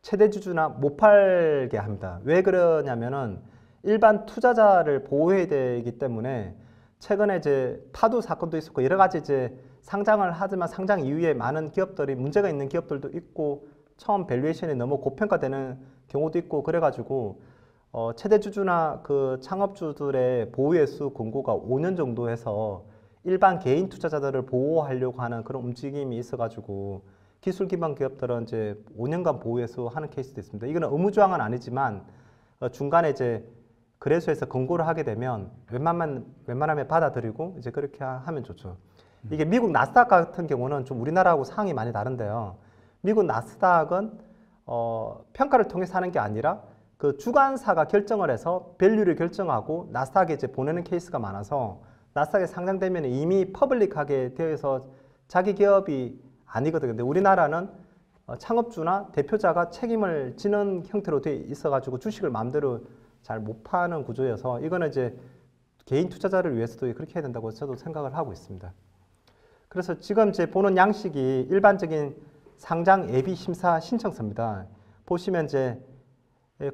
최대 주주나 못 팔게 합니다. 왜 그러냐면은 일반 투자자를 보호해야 되기 때문에 최근에 이제 파도 사건도 있었고 여러 가지 이제 상장을 하지만 상장 이후에 많은 기업들이 문제가 있는 기업들도 있고 처음 밸류에이션이 너무 고평가되는 경우도 있고 그래가지고 최대 주주나 그 창업주들의 보유예수 권고가 5년 정도 해서 일반 개인 투자자들을 보호하려고 하는 그런 움직임이 있어가지고 기술 기반 기업들은 이제 5년간 보유예수 하는 케이스도 있습니다. 이거는 의무조항은 아니지만 중간에 이제 거래소에서 권고를 하게 되면 웬만하면 받아들이고 이제 그렇게 하면 좋죠. 이게 미국 나스닥 같은 경우는 좀 우리나라하고 상황이 많이 다른데요. 미국 나스닥은 평가를 통해서 하는 게 아니라 그 주관사가 결정을 해서 밸류를 결정하고 나스닥에 이제 보내는 케이스가 많아서 나스닥에 상장되면 이미 퍼블릭하게 되어 있어 자기 기업이 아니거든요. 근데 우리나라는 창업주나 대표자가 책임을 지는 형태로 되어 있어가지고 주식을 마음대로 잘 못 파는 구조여서 이거는 이제 개인 투자자를 위해서도 그렇게 해야 된다고 저도 생각을 하고 있습니다. 그래서 지금 이제 보는 양식이 일반적인 상장 예비 심사 신청서입니다. 보시면 이제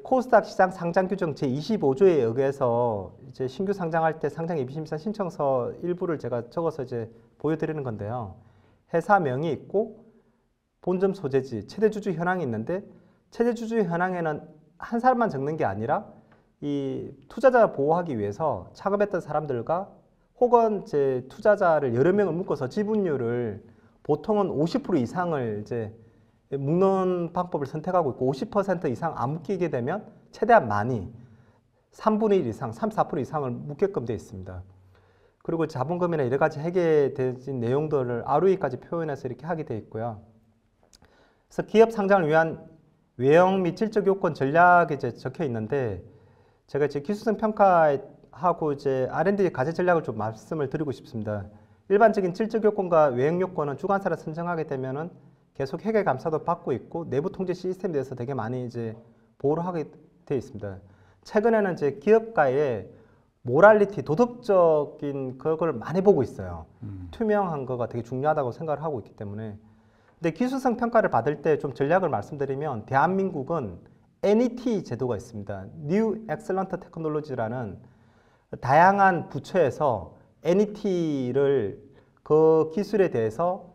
코스닥 시장 상장 규정 제25조에 의해서 이제 신규 상장할 때 상장 예비 심사 신청서 일부를 제가 적어서 이제 보여드리는 건데요. 회사명이 있고 본점 소재지, 최대 주주 현황이 있는데 최대 주주 현황에는 한 사람만 적는 게 아니라 이 투자자 보호하기 위해서 창업했던 사람들과 혹은 제 투자자를 여러 명을 묶어서 지분율을 보통은 50% 이상을 이제 묶는 방법을 선택하고 있고 50% 이상 안 묶이게 되면 최대한 많이 3분의 1 이상, 34% 이상을 묶게끔 되어 있습니다. 그리고 자본금이나 여러 가지 해계된 내용들을 ROE까지 표현해서 이렇게 하게 되어 있고요. 그래서 기업 상장을 위한 외형 및 질적 요건 전략이 이제 적혀 있는데 제가 이제 기술성 평가하고 이제 R&D 과제 전략을 좀 말씀을 드리고 싶습니다. 일반적인 질적 요건과 외형 요건은 주관사를 선정하게 되면은 계속 회계 감사도 받고 있고 내부 통제 시스템에 대해서 되게 많이 이제 보호를 하게 되어 있습니다. 최근에는 이제 기업가의 모랄리티, 도덕적인 그걸 많이 보고 있어요. 투명한 거가 되게 중요하다고 생각을 하고 있기 때문에. 근데 기술성 평가를 받을 때 좀 전략을 말씀드리면 대한민국은 NET 제도가 있습니다. New Excellent Technology라는 다양한 부처에서 NET를 그 기술에 대해서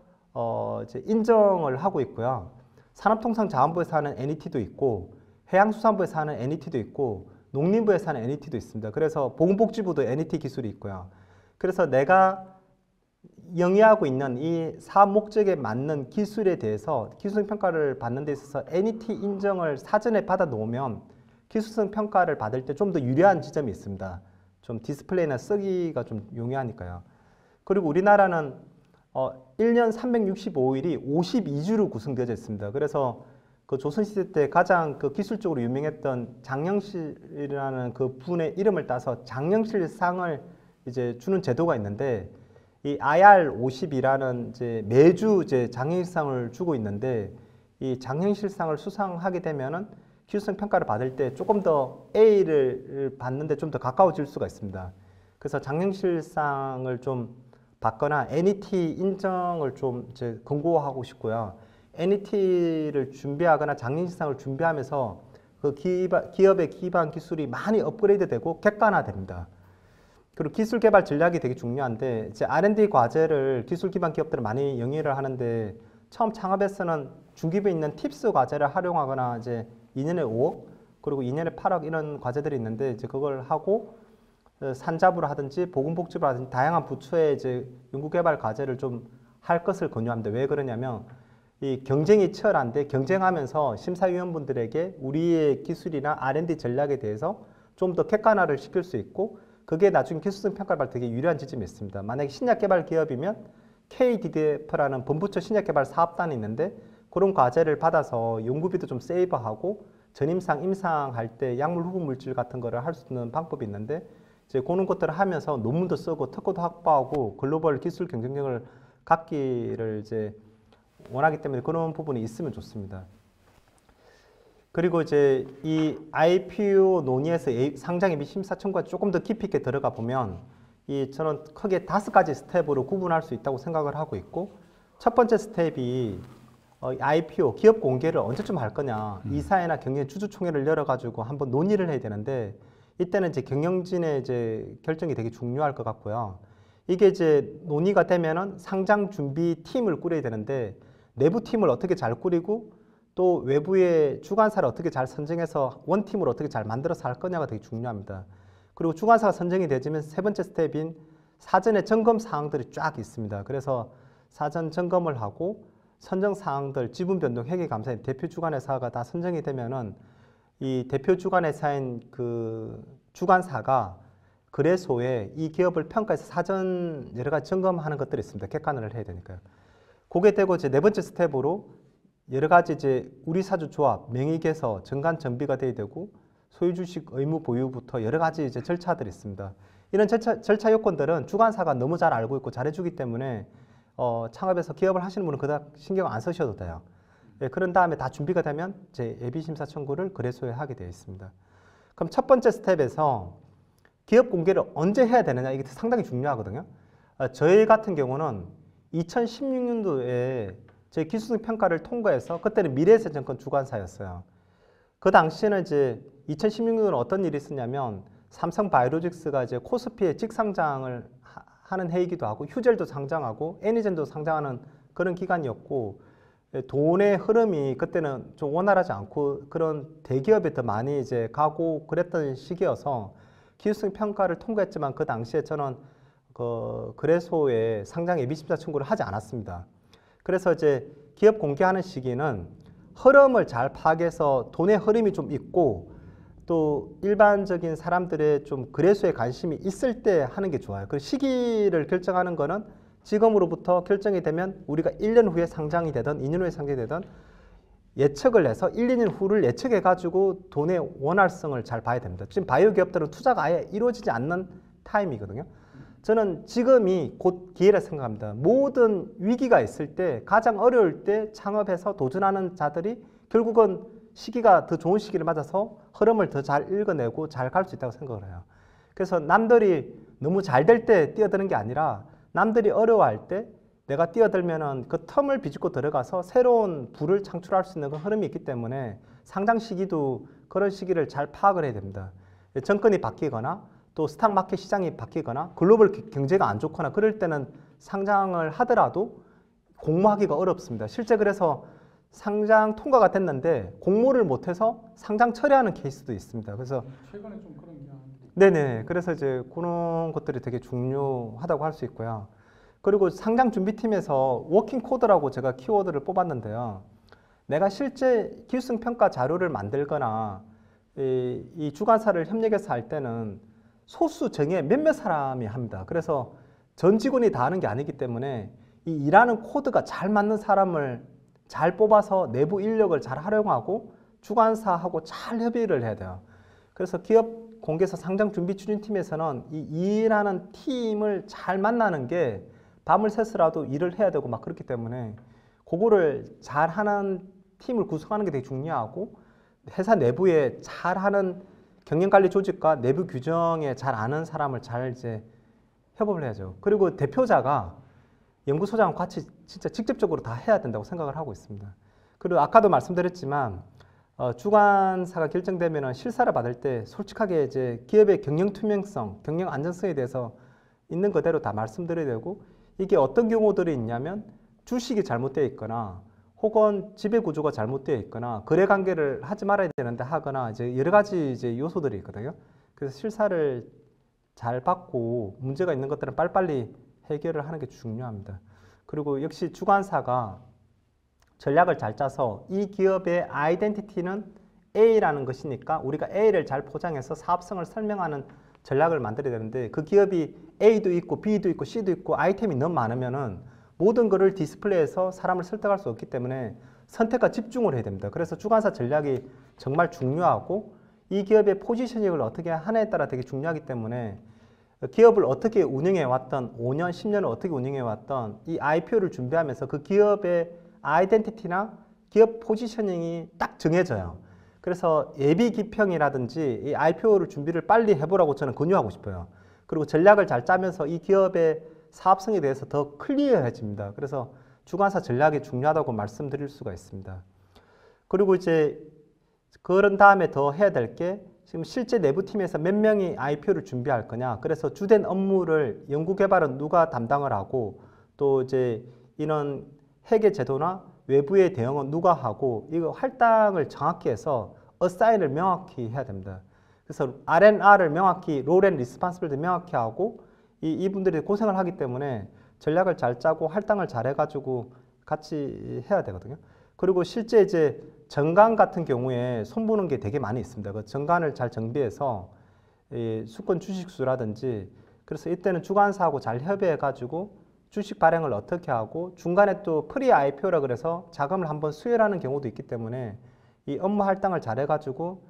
이제 인정을 하고 있고요. 산업통상자원부에서 하는 NET도 있고 해양수산부에서 하는 NET도 있고 농림부에서 하는 NET도 있습니다. 그래서 보건복지부도 NET 기술이 있고요. 그래서 내가 영위하고 있는 이 사업 목적에 맞는 기술에 대해서 기술성 평가를 받는 데 있어서 NET 인정을 사전에 받아 놓으면 기술성 평가를 받을 때 좀 더 유리한 지점이 있습니다. 좀 디스플레이나 쓰기가 좀 용이하니까요. 그리고 우리나라는 1년 365일이 52주로 구성되어져 있습니다. 그래서 그 조선시대 때 가장 그 기술적으로 유명했던 장영실이라는 그 분의 이름을 따서 장영실상을 이제 주는 제도가 있는데 이 IR50이라는 이제 매주 이제 장영실상을 주고 있는데 이 장영실상을 수상하게 되면은 기술성 평가를 받을 때 조금 더 A를 받는데 좀 더 가까워질 수가 있습니다. 그래서 장영실상을 좀 받거나 NET 인정을 좀 이제 권고하고 싶고요. NET를 준비하거나 장영실상을 준비하면서 그 기업의 기반 기술이 많이 업그레이드되고 객관화됩니다. 그리고 기술 개발 전략이 되게 중요한데 이제 R&D 과제를 기술 기반 기업들은 많이 영위를 하는데 처음 창업에서는 중기부에 있는 팁스 과제를 활용하거나 이제 2년에 5억 그리고 2년에 8억 이런 과제들이 있는데 이제 그걸 하고 산자부를 하든지 보건복지부를 하든지 다양한 부처의 이제 연구개발 과제를 좀 할 것을 권유합니다. 왜 그러냐면 이 경쟁이 치열한데 경쟁하면서 심사위원분들에게 우리의 기술이나 R&D 전략에 대해서 좀 더 객관화를 시킬 수 있고 그게 나중에 기술성 평가를 받을 때 되게 유리한 지점이 있습니다. 만약에 신약개발 기업이면 KDDF라는 본부처 신약개발 사업단이 있는데 그런 과제를 받아서 연구비도 좀 세이브하고 전임상, 임상할 때 약물 후보 물질 같은 거를 할 수 있는 방법이 있는데 이제 그런 것들을 하면서 논문도 쓰고 특허도 확보하고 글로벌 기술 경쟁력을 갖기를 이제 원하기 때문에 그런 부분이 있으면 좋습니다. 그리고 이제 이 IPO 논의에서 상장 예비 심사 청구가 조금 더 깊이 있게 들어가 보면 저는 크게 5가지 스텝으로 구분할 수 있다고 생각을 하고 있고 첫 번째 스텝이 IPO 기업 공개를 언제쯤 할 거냐 이사회나 경영 주주총회를 열어가지고 한번 논의를 해야 되는데 이때는 이제 경영진의 이제 결정이 되게 중요할 것 같고요. 이게 이제 논의가 되면은 상장 준비 팀을 꾸려야 되는데 내부 팀을 어떻게 잘 꾸리고 또 외부의 주관사를 어떻게 잘 선정해서 원팀으로 어떻게 잘 만들어서 할 거냐가 되게 중요합니다. 그리고 주관사가 선정이 되면 세 번째 스텝인 사전에 점검 사항들이 쫙 있습니다. 그래서 사전 점검을 하고 선정 사항들, 지분 변동, 회계 감사인 대표 주관회사가 다 선정이 되면은 이 대표 주관회사인 그 주관사가 거래소에 이 기업을 평가해서 사전 여러 가지 점검하는 것들이 있습니다. 객관을 해야 되니까요. 그게 되고 이제 네 번째 스텝으로 여러 가지 이제 우리 사주 조합, 명의개서, 정관 정비가 돼야 되고 소유주식 의무 보유부터 여러 가지 이제 절차들이 있습니다. 이런 절차 요건들은 주관사가 너무 잘 알고 있고 잘해주기 때문에 창업해서 기업을 하시는 분은 그닥 신경 안 쓰셔도 돼요. 예, 그런 다음에 다 준비가 되면 이제 예비심사 청구를 거래소에 하게 되어 있습니다. 그럼 첫 번째 스텝에서 기업 공개를 언제 해야 되느냐, 이게 상당히 중요하거든요. 저희 같은 경우는 2016년도에 저희 기술성 평가를 통과해서 그때는 미래에셋증권 주관사였어요. 그 당시에는 이제 2016년도는 어떤 일이 있었냐면 삼성바이오로직스가 이제 코스피에 직상장을 하는 해이기도 하고 휴젤도 상장하고 애니젠도 상장하는 그런 기간이었고 돈의 흐름이 그때는 좀 원활하지 않고 그런 대기업에 더 많이 이제 가고 그랬던 시기여서 기술성 평가를 통과했지만 그 당시에 저는 그 거래소에 상장 예비심사 청구를 하지 않았습니다. 그래서 이제 기업 공개하는 시기는 흐름을 잘 파악해서 돈의 흐름이 좀 있고 또 일반적인 사람들의 좀 거래소에 관심이 있을 때 하는 게 좋아요. 그 시기를 결정하는 거는 지금으로부터 결정이 되면 우리가 1년 후에 상장이 되든 2년 후에 상장이 되든 예측을 해서 1, 2년 후를 예측해 가지고 돈의 원활성을 잘 봐야 됩니다. 지금 바이오 기업들은 투자가 아예 이루어지지 않는 타임이거든요. 저는 지금이 곧 기회라 생각합니다. 모든 위기가 있을 때 가장 어려울 때 창업해서 도전하는 자들이 결국은 시기가 더 좋은 시기를 맞아서 흐름을 더 잘 읽어내고 잘 갈 수 있다고 생각을 해요. 그래서 남들이 너무 잘 될 때 뛰어드는 게 아니라 남들이 어려워할 때 내가 뛰어들면은 그 텀을 비집고 들어가서 새로운 부를 창출할 수 있는 그 흐름이 있기 때문에 상장 시기도 그런 시기를 잘 파악을 해야 됩니다. 정권이 바뀌거나 또 스탁마켓 시장이 바뀌거나 글로벌 경제가 안 좋거나 그럴 때는 상장을 하더라도 공모하기가 어렵습니다. 실제 그래서 상장 통과가 됐는데 공모를 못해서 상장 철회하는 케이스도 있습니다. 그래서
최근에 좀 그런 게
네네. 그래서 이제 그런 것들이 되게 중요하다고 할 수 있고요. 그리고 상장 준비팀에서 워킹 코드라고 제가 키워드를 뽑았는데요. 내가 실제 기술성 평가 자료를 만들거나 이 주관사를 협력해서 할 때는 소수 정예 몇몇 사람이 합니다. 그래서 전 직원이 다 하는 게 아니기 때문에 이 일하는 코드가 잘 맞는 사람을 잘 뽑아서 내부 인력을 잘 활용하고 주관사하고 잘 협의를 해야 돼요. 그래서 기업 공개서 상장 준비 추진팀에서는 이 일하는 팀을 잘 만나는 게 밤을 새서라도 일을 해야 되고 막 그렇기 때문에 그거를 잘하는 팀을 구성하는 게 되게 중요하고 회사 내부에 잘하는 경영관리 조직과 내부 규정에 잘 아는 사람을 잘 이제 협업을 해야죠. 그리고 대표자가 연구소장 같이 진짜 직접적으로 다 해야 된다고 생각을 하고 있습니다. 그리고 아까도 말씀드렸지만 주관사가 결정되면 실사를 받을 때 솔직하게 이제 기업의 경영 투명성, 경영 안전성에 대해서 있는 그대로 다 말씀드려야 되고 이게 어떤 경우들이 있냐면 주식이 잘못되어 있거나 혹은 지배 구조가 잘못되어 있거나 거래 관계를 하지 말아야 되는데 하거나 이제 여러 가지 이제 요소들이 있거든요. 그래서 실사를 잘 받고 문제가 있는 것들은 빨리빨리 해결을 하는 게 중요합니다. 그리고 역시 주관사가 전략을 잘 짜서 이 기업의 아이덴티티는 A라는 것이니까 우리가 A를 잘 포장해서 사업성을 설명하는 전략을 만들어야 되는데 그 기업이 A도 있고 B도 있고 C도 있고 아이템이 너무 많으면은 모든 것을 디스플레이해서 사람을 설득할 수 없기 때문에 선택과 집중을 해야 됩니다. 그래서 주관사 전략이 정말 중요하고 이 기업의 포지셔닝을 어떻게 하냐에 따라 되게 중요하기 때문에 기업을 어떻게 운영해 왔던 5년, 10년을 어떻게 운영해 왔던 이 IPO를 준비하면서 그 기업의 아이덴티티나 기업 포지셔닝이 딱 정해져요. 그래서 예비 기평이라든지 이 IPO를 준비를 빨리 해보라고 저는 권유하고 싶어요. 그리고 전략을 잘 짜면서 이 기업의 사업성에 대해서 더 클리어해집니다. 그래서 주관사 전략이 중요하다고 말씀드릴 수가 있습니다. 그리고 이제 그런 다음에 더 해야 될 게 지금 실제 내부팀에서 몇 명이 IPO를 준비할 거냐. 그래서 주된 업무를 연구개발은 누가 담당을 하고 또 이제 이런 회계 제도나 외부의 대응은 누가 하고 이거 할당을 정확히 해서 어사인을 명확히 해야 됩니다. 그래서 R&R을 명확히 롤 앤 리스폰시빌리티 명확히 하고 이분들이 고생을 하기 때문에 전략을 잘 짜고 할당을 잘 해가지고 같이 해야 되거든요. 그리고 실제 이제 정관 같은 경우에 손보는 게 되게 많이 있습니다. 그 정관을 잘 정비해서 이 수권 주식수라든지 그래서 이때는 주관사하고 잘 협의해가지고 주식 발행을 어떻게 하고 중간에 또 프리 IPO라 그래서 자금을 한번 수혈하는 경우도 있기 때문에 이 업무 할당을 잘 해가지고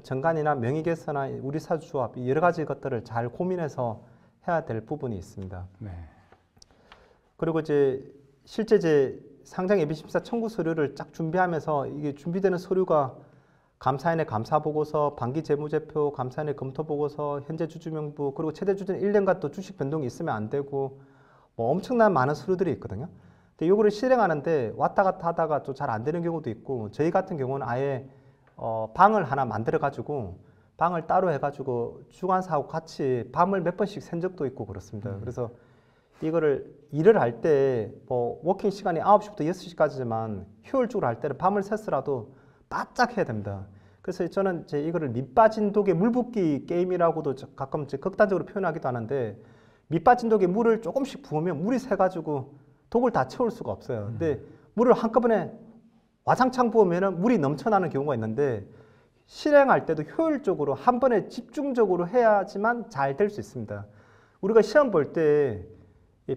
정관이나 명의개설이나 우리 사주조합 여러 가지 것들을 잘 고민해서 해야 될 부분이 있습니다.
네.
그리고 이제 실제 이제 상장 예비심사 청구 서류를 쫙 준비하면서 이게 준비되는 서류가 감사인의 감사보고서, 반기재무제표, 감사인의 검토보고서, 현재 주주명부, 그리고 최대 주주는 1년간 또 주식 변동이 있으면 안 되고 뭐 엄청난 많은 서류들이 있거든요. 근데 이거를 실행하는데 왔다 갔다 하다가 또 잘 안 되는 경우도 있고 저희 같은 경우는 아예 방을 하나 만들어 가지고 방을 따로 해가지고 주관사하고 같이 밤을 몇 번씩 샌 적도 있고 그렇습니다. 그래서 이거를 일을 할 때 뭐 워킹 시간이 9시부터 6시까지지만 효율적으로 할 때는 밤을 샜더라도 바짝 해야 됩니다. 그래서 저는 이제 이거를 밑 빠진 독에 물 붓기 게임이라고도 가끔 극단적으로 표현하기도 하는데 밑 빠진 독에 물을 조금씩 부으면 물이 새가지고 독을 다 채울 수가 없어요. 근데 물을 한꺼번에 와장창 부으면 물이 넘쳐나는 경우가 있는데 실행할 때도 효율적으로 한 번에 집중적으로 해야지만 잘 될 수 있습니다. 우리가 시험 볼 때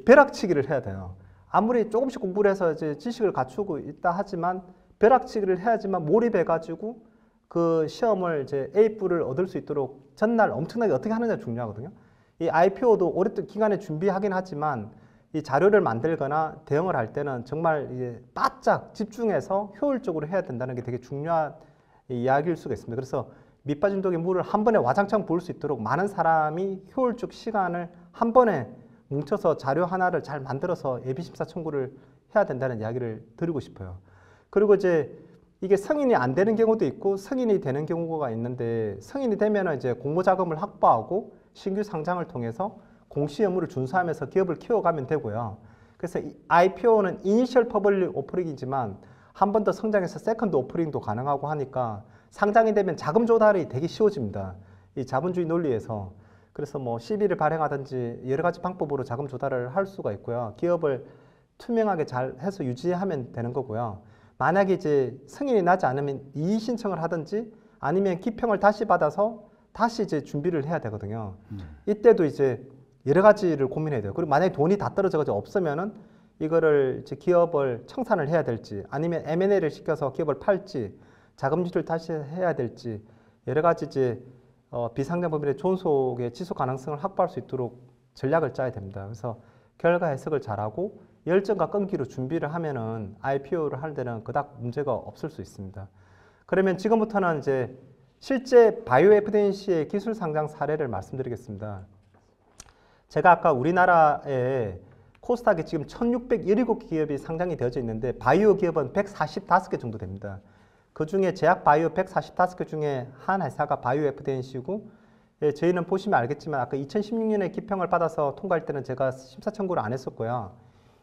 벼락치기를 해야 돼요. 아무리 조금씩 공부를 해서 이제 지식을 갖추고 있다 하지만 벼락치기를 해야지만 몰입해가지고 그 시험을 이제 A뿔을 얻을 수 있도록 전날 엄청나게 어떻게 하느냐가 중요하거든요. 이 IPO도 오랫동안 기간에 준비하긴 하지만 이 자료를 만들거나 대응을 할 때는 정말 이제 바짝 집중해서 효율적으로 해야 된다는 게 되게 중요한 이야기일 수가 있습니다. 그래서 밑빠진 독에 물을 한 번에 와장창 부을 수 있도록 많은 사람이 효율적 시간을 한 번에 뭉쳐서 자료 하나를 잘 만들어서 예비심사 청구를 해야 된다는 이야기를 드리고 싶어요. 그리고 이제 이게 승인이 안 되는 경우도 있고 승인이 되는 경우가 있는데 승인이 되면 이제 공모 자금을 확보하고 신규 상장을 통해서 공시 의무를 준수하면서 기업을 키워가면 되고요. 그래서 IPO는 이니셜 퍼블릭 오프닝이지만 한 번 더 성장해서 세컨드 오프닝도 가능하고 하니까 상장이 되면 자금 조달이 되게 쉬워집니다. 이 자본주의 논리에서. 그래서 뭐 CB를 발행하든지 여러 가지 방법으로 자금 조달을 할 수가 있고요. 기업을 투명하게 잘 해서 유지하면 되는 거고요. 만약에 이제 승인이 나지 않으면 이의 신청을 하든지 아니면 기평을 다시 받아서 다시 이제 준비를 해야 되거든요. 이때도 이제 여러 가지를 고민해야 돼요. 그리고 만약에 돈이 다 떨어져가지고 없으면은 이거를 이제 기업을 청산을 해야 될지 아니면 M&A를 시켜서 기업을 팔지 자금 유지를 다시 해야 될지 여러 가지 이제 비상장 법인의 존속의 지속 가능성을 확보할 수 있도록 전략을 짜야 됩니다. 그래서 결과 해석을 잘하고 열정과 끈기로 준비를 하면은 IPO를 할 때는 그닥 문제가 없을 수 있습니다. 그러면 지금부터는 이제 실제 바이오 에비던스의 기술 상장 사례를 말씀드리겠습니다. 제가 아까 우리나라에 코스닥에 지금 1617 기업이 상장이 되어져 있는데 바이오 기업은 145개 정도 됩니다. 그 중에 제약 바이오 145개 중에 한 회사가 바이오 에비던스이고 저희는 보시면 알겠지만 아까 2016년에 기평을 받아서 통과할 때는 제가 심사 청구를 안 했었고요.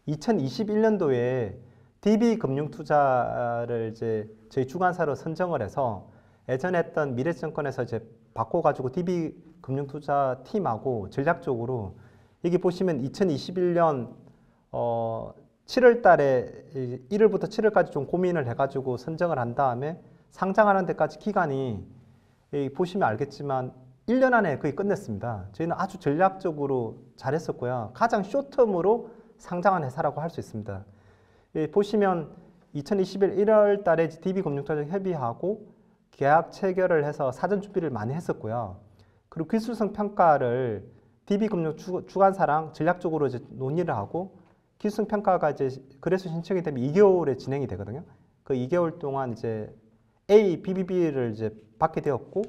2021년도에 DB금융투자를 이제 저희 주관사로 선정을 해서 예전에 했던 미래증권에서 이제 바꿔가지고 DB금융투자 팀하고 전략적으로 여기 보시면 2021년 7월 달에 1월부터 7월까지 좀 고민을 해가지고 선정을 한 다음에 상장하는 데까지 기간이 보시면 알겠지만 1년 안에 거의 끝냈습니다. 저희는 아주 전략적으로 잘했었고요. 가장 쇼텀으로 상장한 회사라고 할 수 있습니다. 보시면 2021 1월 달에 DB금융투자 협의하고 계약 체결을 해서 사전 준비를 많이 했었고요. 그리고 기술성 평가를 DB금융 주관사랑 전략적으로 이제 논의를 하고 기술성 평가가 이제 그래서 신청이 되면 2개월에 진행이 되거든요. 그 2개월 동안 이제 A, BBB를 이제 받게 되었고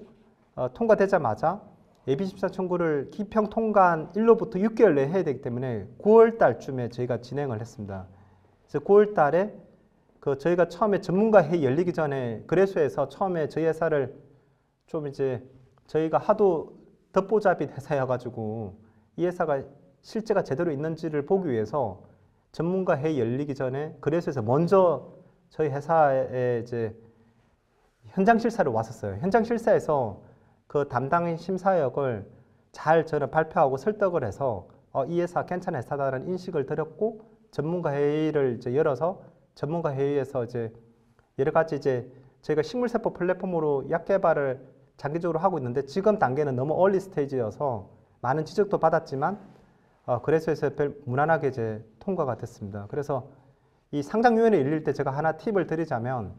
통과되자마자 예비심사 청구를 기평 통과한 1로부터 6개월 내에 해야 되기 때문에 9월 달쯤에 저희가 진행을 했습니다. 그래서 9월 달에 저희가 처음에 전문가 회의 열리기 전에 거래소에서 처음에 저희 회사를 좀 이제 저희가 하도 덧보잡이 회사여가지고 이 회사가 실제가 제대로 있는지를 보기 위해서 전문가 회의 열리기 전에 거래소에서 먼저 저희 회사에 이제 현장 실사를 왔었어요. 현장 실사에서 그 담당 심사역을 잘 저는 발표하고 설득을 해서 이 회사 괜찮은 회사다라는 인식을 드렸고 전문가 회의를 이제 열어서 전문가 회의에서 이제 여러 가지 이제 저희가 식물세포 플랫폼으로 약 개발을 장기적으로 하고 있는데 지금 단계는 너무 얼리 스테이지여서 많은 지적도 받았지만 그래서 무난하게 이제 통과가 됐습니다. 그래서 이 상장위원회 열릴 때 제가 하나 팁을 드리자면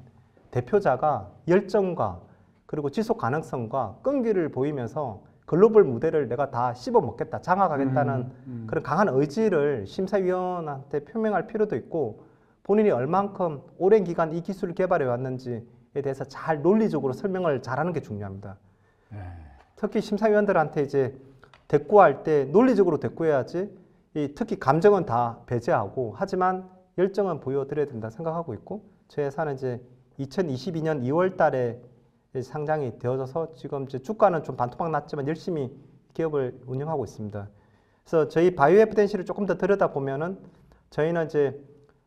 대표자가 열정과 그리고 지속 가능성과 끈기를 보이면서 글로벌 무대를 내가 다 씹어 먹겠다, 장악하겠다는 그런 강한 의지를 심사위원한테 표명할 필요도 있고 본인이 얼만큼 오랜 기간 이 기술을 개발해 왔는지에 대해서 잘 논리적으로 설명을 잘하는 게 중요합니다. 특히 심사위원들한테 이제 대꾸할 때 논리적으로 대꾸해야지 특히 감정은 다 배제하고 하지만 열정은 보여드려야 된다 생각하고 있고 저희 회사는 이제 2022년 2월 달에 상장이 되어져서 지금 이제 주가는 좀 반토막 났지만 열심히 기업을 운영하고 있습니다. 그래서 저희 바이오 에비던시를 조금 더 들여다보면은 저희는 이제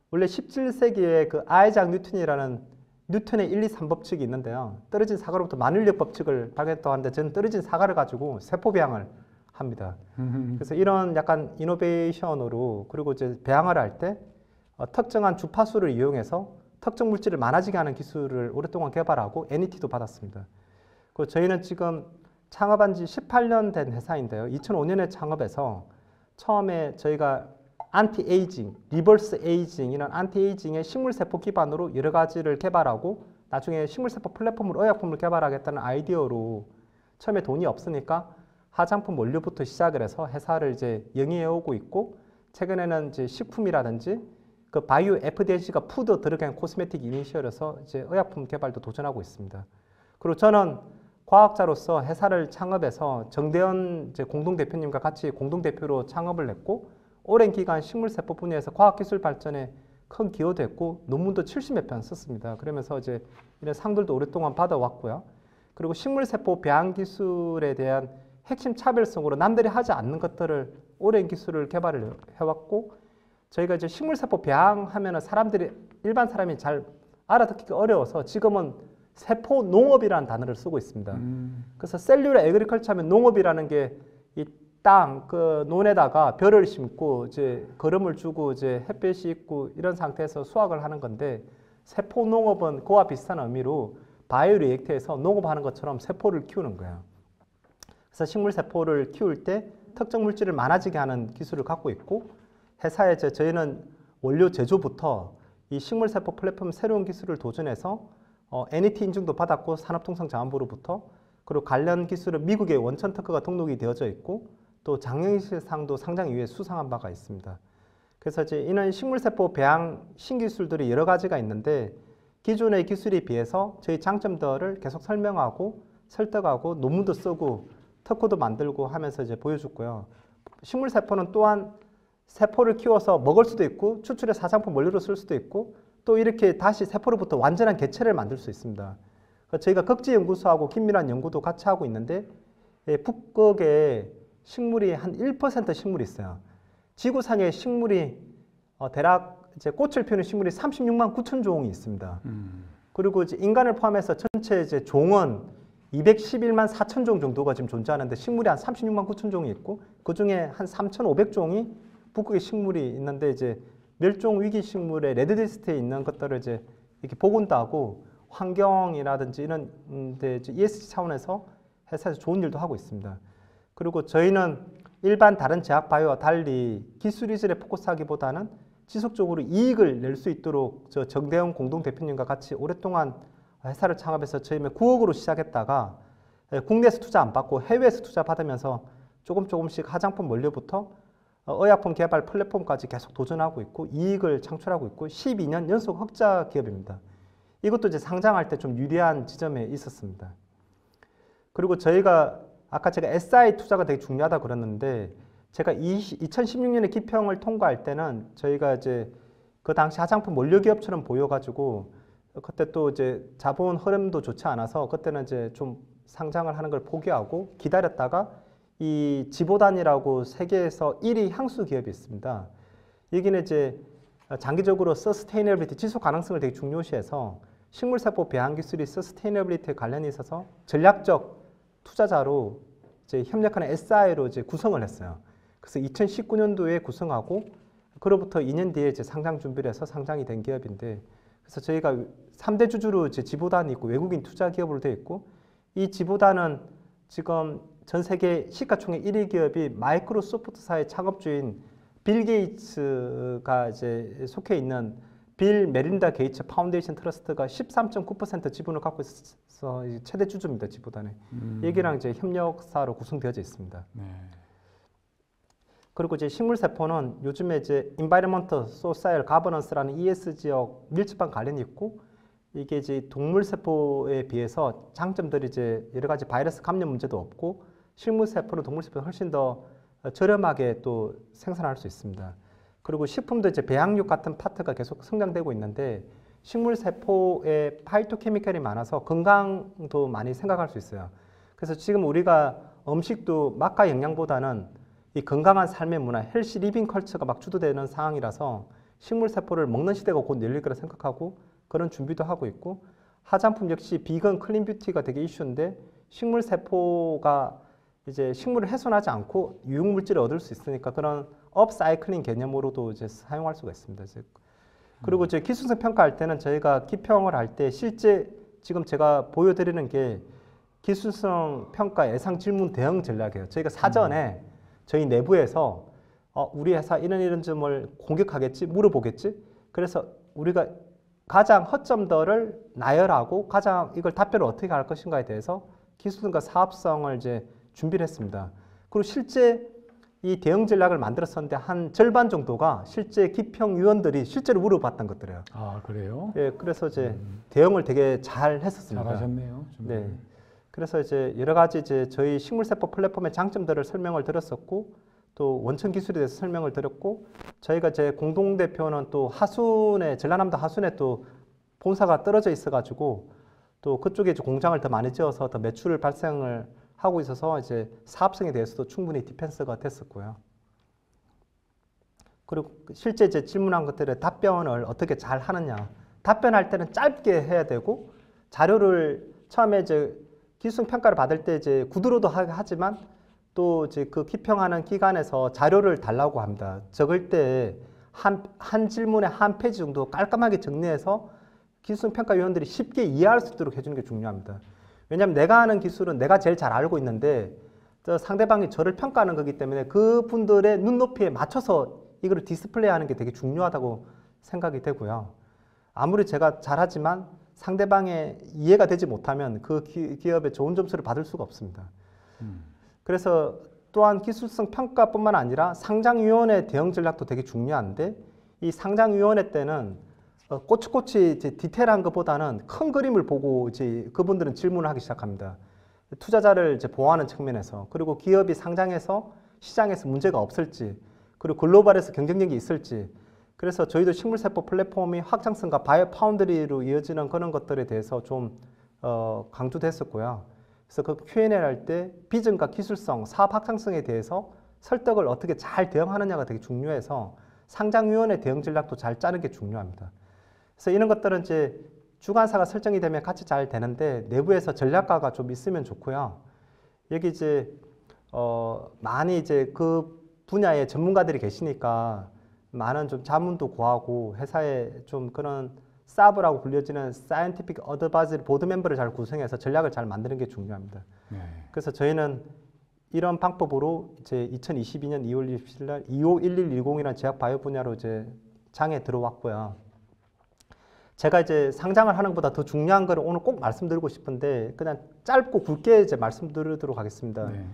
원래 17세기에 그 아이작 뉴턴이라는 뉴턴의 1, 2, 3법칙이 있는데요. 떨어진 사과로부터 만일력 법칙을 발견했다고 하는데 저는 떨어진 사과를 가지고 세포 배양을 합니다. 그래서 이런 약간 이노베이션으로 그리고 이제 배양을 할 때 특정한 주파수를 이용해서 특정 물질을 많아지게 하는 기술을 오랫동안 개발하고 NET도 받았습니다. 그리고 저희는 지금 창업한 지 18년 된 회사인데요. 2005년에 창업해서 처음에 저희가 안티에이징, 리버스 에이징 이런 안티에이징의 식물세포 기반으로 여러 가지를 개발하고 나중에 식물세포 플랫폼으로 의약품을 개발하겠다는 아이디어로 처음에 돈이 없으니까 화장품 원료부터 시작을 해서 회사를 이제 영위해 오고 있고 최근에는 이제 식품이라든지 그 바이오 FDC가 푸드 드러그 앤 코스메틱 이니셜에서 이제 의약품 개발도 도전하고 있습니다. 그리고 저는 과학자로서 회사를 창업해서 정대현 이제 공동대표님과 같이 공동대표로 창업을 했고 오랜 기간 식물세포 분야에서 과학기술 발전에 큰 기여도 했고 논문도 70여 편 썼습니다. 그러면서 이제 이런 상들도 오랫동안 받아왔고요. 그리고 식물세포 배양 기술에 대한 핵심 차별성으로 남들이 하지 않는 것들을 오랜 기술을 개발을 해왔고 저희가 이제 식물세포 배양하면은 사람들이 일반 사람이 잘 알아듣기가 어려워서 지금은 세포 농업이라는 단어를 쓰고 있습니다. 그래서 셀룰러 에그리컬처 하면 농업이라는 게 이 땅, 그 논에다가 벼를 심고 이제 거름을 주고 이제 햇볕이 있고 이런 상태에서 수확을 하는 건데 세포 농업은 그와 비슷한 의미로 바이오 리액터에서 농업하는 것처럼 세포를 키우는 거예요. 그래서 식물 세포를 키울 때 특정 물질을 많아지게 하는 기술을 갖고 있고 회사에 저희는 원료 제조부터 이 식물 세포 플랫폼 새로운 기술을 도전해서 NET 인증도 받았고 산업통상자원부로부터 그리고 관련 기술은 미국의 원천 특허가 등록이 되어져 있고 또 장영실상도 상장 이후에 수상한 바가 있습니다. 그래서 이제 이런 식물세포 배양 신기술들이 여러 가지가 있는데 기존의 기술에 비해서 저희 장점들을 계속 설명하고 설득하고 논문도 쓰고 특허도 만들고 하면서 이제 보여줬고요. 식물세포는 또한 세포를 키워서 먹을 수도 있고 추출해서 화장품 원료로 쓸 수도 있고 또 이렇게 다시 세포로부터 완전한 개체를 만들 수 있습니다. 저희가 극지연구소하고 긴밀한 연구도 같이 하고 있는데 북극에 식물이 한 1% 식물이 있어요. 지구상에 식물이 대략 이제 꽃을 피우는 식물이 36만 9천 종이 있습니다. 그리고 이제 인간을 포함해서 전체 이제 종은 211만 4천 종 정도가 지금 존재하는데 식물이 한 36만 9천 종이 있고 그 중에 한 3,500종이 북극의 식물이 있는데 이제 멸종 위기 식물의 레드리스트에 있는 것들을 이제 이렇게 복원도 하고 환경이라든지 이런 데 ESG 차원에서 회사에서 좋은 일도 하고 있습니다. 그리고 저희는 일반 다른 제약 바이오와 달리 기술 이전에 포커스하기보다는 지속적으로 이익을 낼 수 있도록 저 정대영 공동대표님과 같이 오랫동안 회사를 창업해서 처음에 9억으로 시작했다가 국내에서 투자 안 받고 해외에서 투자 받으면서 조금씩 화장품 원료부터 의약품 개발 플랫폼까지 계속 도전하고 있고 이익을 창출하고 있고 12년 연속 흑자 기업입니다. 이것도 이제 상장할 때 좀 유리한 지점에 있었습니다. 그리고 저희가 아까 제가 SI 투자가 되게 중요하다 그랬는데 제가 2016년에 기평을 통과할 때는 저희가 이제 그 당시 화장품 원료 기업처럼 보여가지고 그때 또 이제 자본 흐름도 좋지 않아서 그때는 이제 좀 상장을 하는 걸 포기하고 기다렸다가 이 지보단이라고 세계에서 1위 향수 기업이 있습니다. 여기는 이제 장기적으로 서스테이너빌리티, 지속 가능성을 되게 중요시해서 식물세포 배양 기술이 서스테이너빌리티에 관련이 있어서 전략적 투자자로 이제 협력하는 SI로 이제 구성을 했어요. 그래서 2019년도에 구성하고 그로부터 2년 뒤에 이제 상장 준비를 해서 상장이 된 기업인데, 그래서 저희가 3대 주주로 이제 지보단이 있고 외국인 투자 기업으로 되어 있고, 이 지보단은 지금 전 세계 시가총액 1위 기업이 마이크로소프트사의 창업주인 빌 게이츠가 이제 속해 있는 빌 메린다 게이츠 파운데이션 트러스트가 13.9% 지분을 갖고 있어서 최대 주주입니다. 지보단에. 여기랑 이제 협력사로 구성되어져 있습니다.
네.
그리고 이제 식물세포는 요즘에 이제 Environmental, Social Governance라는 ESG와 밀접한 관련이 있고, 이게 이제 동물세포에 비해서 장점들이 이제 여러 가지 바이러스 감염 문제도 없고, 식물세포는 동물세포는 훨씬 더 저렴하게 또 생산할 수 있습니다. 그리고 식품도 이제 배양육 같은 파트가 계속 성장되고 있는데, 식물세포에 파이토케미컬이 많아서 건강도 많이 생각할 수 있어요. 그래서 지금 우리가 음식도 맛과 영양보다는 이 건강한 삶의 문화, 헬시 리빙 컬처가 막 주도되는 상황이라서 식물세포를 먹는 시대가 곧 열릴 거라 생각하고 그런 준비도 하고 있고, 화장품 역시 비건 클린 뷰티가 되게 이슈인데, 식물세포가 이제 식물을 훼손하지 않고 유용물질을 얻을 수 있으니까 그런 업사이클링 개념으로도 이제 사용할 수가 있습니다. 그리고 이제 기술성 평가할 때는 저희가 기평을 할 때 실제 지금 제가 보여드리는 게 기술성 평가 예상 질문 대응 전략이에요. 저희가 사전에 저희 내부에서 우리 회사 이런 점을 공격하겠지, 물어보겠지. 그래서 우리가 가장 허점들을 나열하고 가장 이걸 답변을 어떻게 할 것인가에 대해서 기술성과 사업성을 이제 준비를 했습니다. 그리고 실제 이 대응 전략을 만들었었는데 한 절반 정도가 실제 기평 위원들이 실제로 물어봤던 것들이에요.
아, 그래요?
예, 그래서 이제 대응을 되게 잘 했었습니다.
잘하셨네요.
네. 그래서 이제 여러 가지 이제 저희 식물세포 플랫폼의 장점들을 설명을 드렸었고, 또 원천 기술에 대해서 설명을 드렸고, 저희가 제 공동대표는 또 하순에, 전라남도 하순에 또 본사가 떨어져 있어가지고 또 그쪽에 이제 공장을 더 많이 지어서 더 매출 발생을 하고 있어서 이제 사업성에 대해서도 충분히 디펜스가 됐었고요. 그리고 실제 이제 질문한 것들의 답변을 어떻게 잘 하느냐. 답변할 때는 짧게 해야 되고, 자료를 처음에 이제 기술성 평가를 받을 때 이제 구두로도 하지만 또 이제 그 기평하는 기관에서 자료를 달라고 합니다. 적을 때 한 질문에 한 페이지 정도 깔끔하게 정리해서 기술성 평가위원들이 쉽게 이해할 수 있도록 해주는 게 중요합니다. 왜냐하면 내가 하는 기술은 내가 제일 잘 알고 있는데 상대방이 저를 평가하는 거기 때문에 그분들의 눈높이에 맞춰서 이걸 디스플레이하는 게 되게 중요하다고 생각이 되고요. 아무리 제가 잘하지만 상대방의 이해가 되지 못하면 그 기업에 좋은 점수를 받을 수가 없습니다. 그래서 또한 기술성 평가뿐만 아니라 상장위원회 대응 전략도 되게 중요한데, 이 상장위원회 때는 꼬치꼬치 이제 디테일한 것보다는 큰 그림을 보고 이제 그분들은 질문을 하기 시작합니다. 투자자를 이제 보호하는 측면에서, 그리고 기업이 상장해서 시장에서 문제가 없을지, 그리고 글로벌에서 경쟁력이 있을지. 그래서 저희도 식물세포 플랫폼이 확장성과 바이오 파운드리로 이어지는 그런 것들에 대해서 좀 강조됐었고요. 그래서 그 Q&A 할 때 비전과 기술성, 사업 확장성에 대해서 설득을 어떻게 잘 대응하느냐가 되게 중요해서 상장위원회 대응 전략도 잘 짜는 게 중요합니다. 그래서 이런 것들은 이제 주관사가 설정이 되면 같이 잘 되는데, 내부에서 전략가가 좀 있으면 좋고요. 여기 이제 많이 이제 그 분야의 전문가들이 계시니까 많은 좀 자문도 구하고 회사에 좀 그런 사브라고 불려지는 사이언티픽 어드바이저리 보드 멤버를 잘 구성해서 전략을 잘 만드는 게 중요합니다.
네.
그래서 저희는 이런 방법으로 이제 2022년 2월 27일 날 251110이라는 제약 바이오 분야로 이제 장에 들어왔고요. 제가 이제 상장을 하는 것보다 더 중요한 거를 오늘 꼭 말씀드리고 싶은데 그냥 짧고 굵게 이제 말씀드리도록 하겠습니다.
네.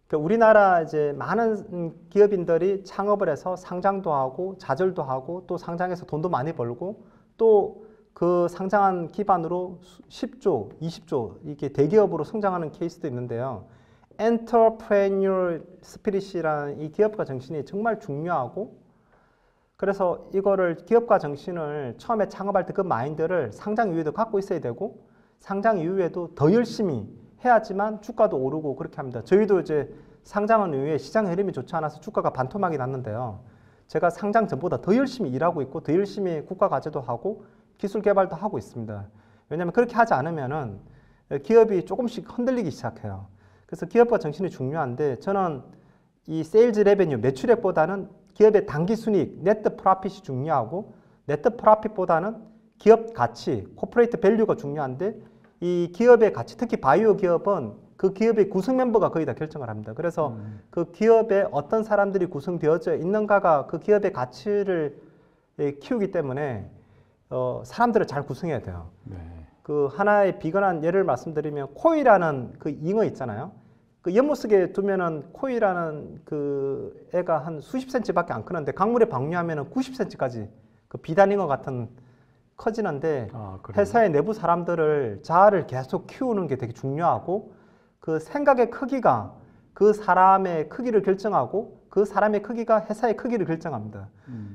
그러니까 우리나라 이제 많은 기업인들이 창업을 해서 상장도 하고 좌절도 하고 또 상장해서 돈도 많이 벌고 또 그 상장한 기반으로 10조, 20조 이렇게 대기업으로 성장하는 케이스도 있는데요. Entrepreneur Spirit이라는 이 기업가 정신이 정말 중요하고, 그래서 이거를 기업가 정신을 처음에 창업할 때 그 마인드를 상장 이후에도 갖고 있어야 되고, 상장 이후에도 더 열심히 해야지만 주가도 오르고 그렇게 합니다. 저희도 이제 상장한 이후에 시장 흐름이 좋지 않아서 주가가 반토막이 났는데요. 제가 상장 전보다 더 열심히 일하고 있고 더 열심히 국가 과제도 하고 기술 개발도 하고 있습니다. 왜냐하면 그렇게 하지 않으면은 기업이 조금씩 흔들리기 시작해요. 그래서 기업가 정신이 중요한데 저는 이 세일즈 레베뉴 매출액보다는 기업의 단기 순이익 네트 프로핏이 중요하고 네트 프로핏보다는 기업 가치 코퍼레이트 밸류가 중요한데 이 기업의 가치 특히 바이오 기업은 그 기업의 구성 멤버가 거의 다 결정을 합니다. 그래서 그 기업에 어떤 사람들이 구성되어져 있는가가 그 기업의 가치를 키우기 때문에 사람들을 잘 구성해야 돼요.
네.
그 하나의 비근한 예를 말씀드리면 코이라는 그 잉어 있잖아요. 그 연못속에 두면은 코이라는 그 애가 한 수십 센치밖에 안 크는데 강물에 방류하면은 90cm까지 그 비단잉어 같은 커지는데
그래요?
회사의 내부 사람들을 자아를 계속 키우는 게 되게 중요하고 그 생각의 크기가 그 사람의 크기를 결정하고 그 사람의 크기가 회사의 크기를 결정합니다.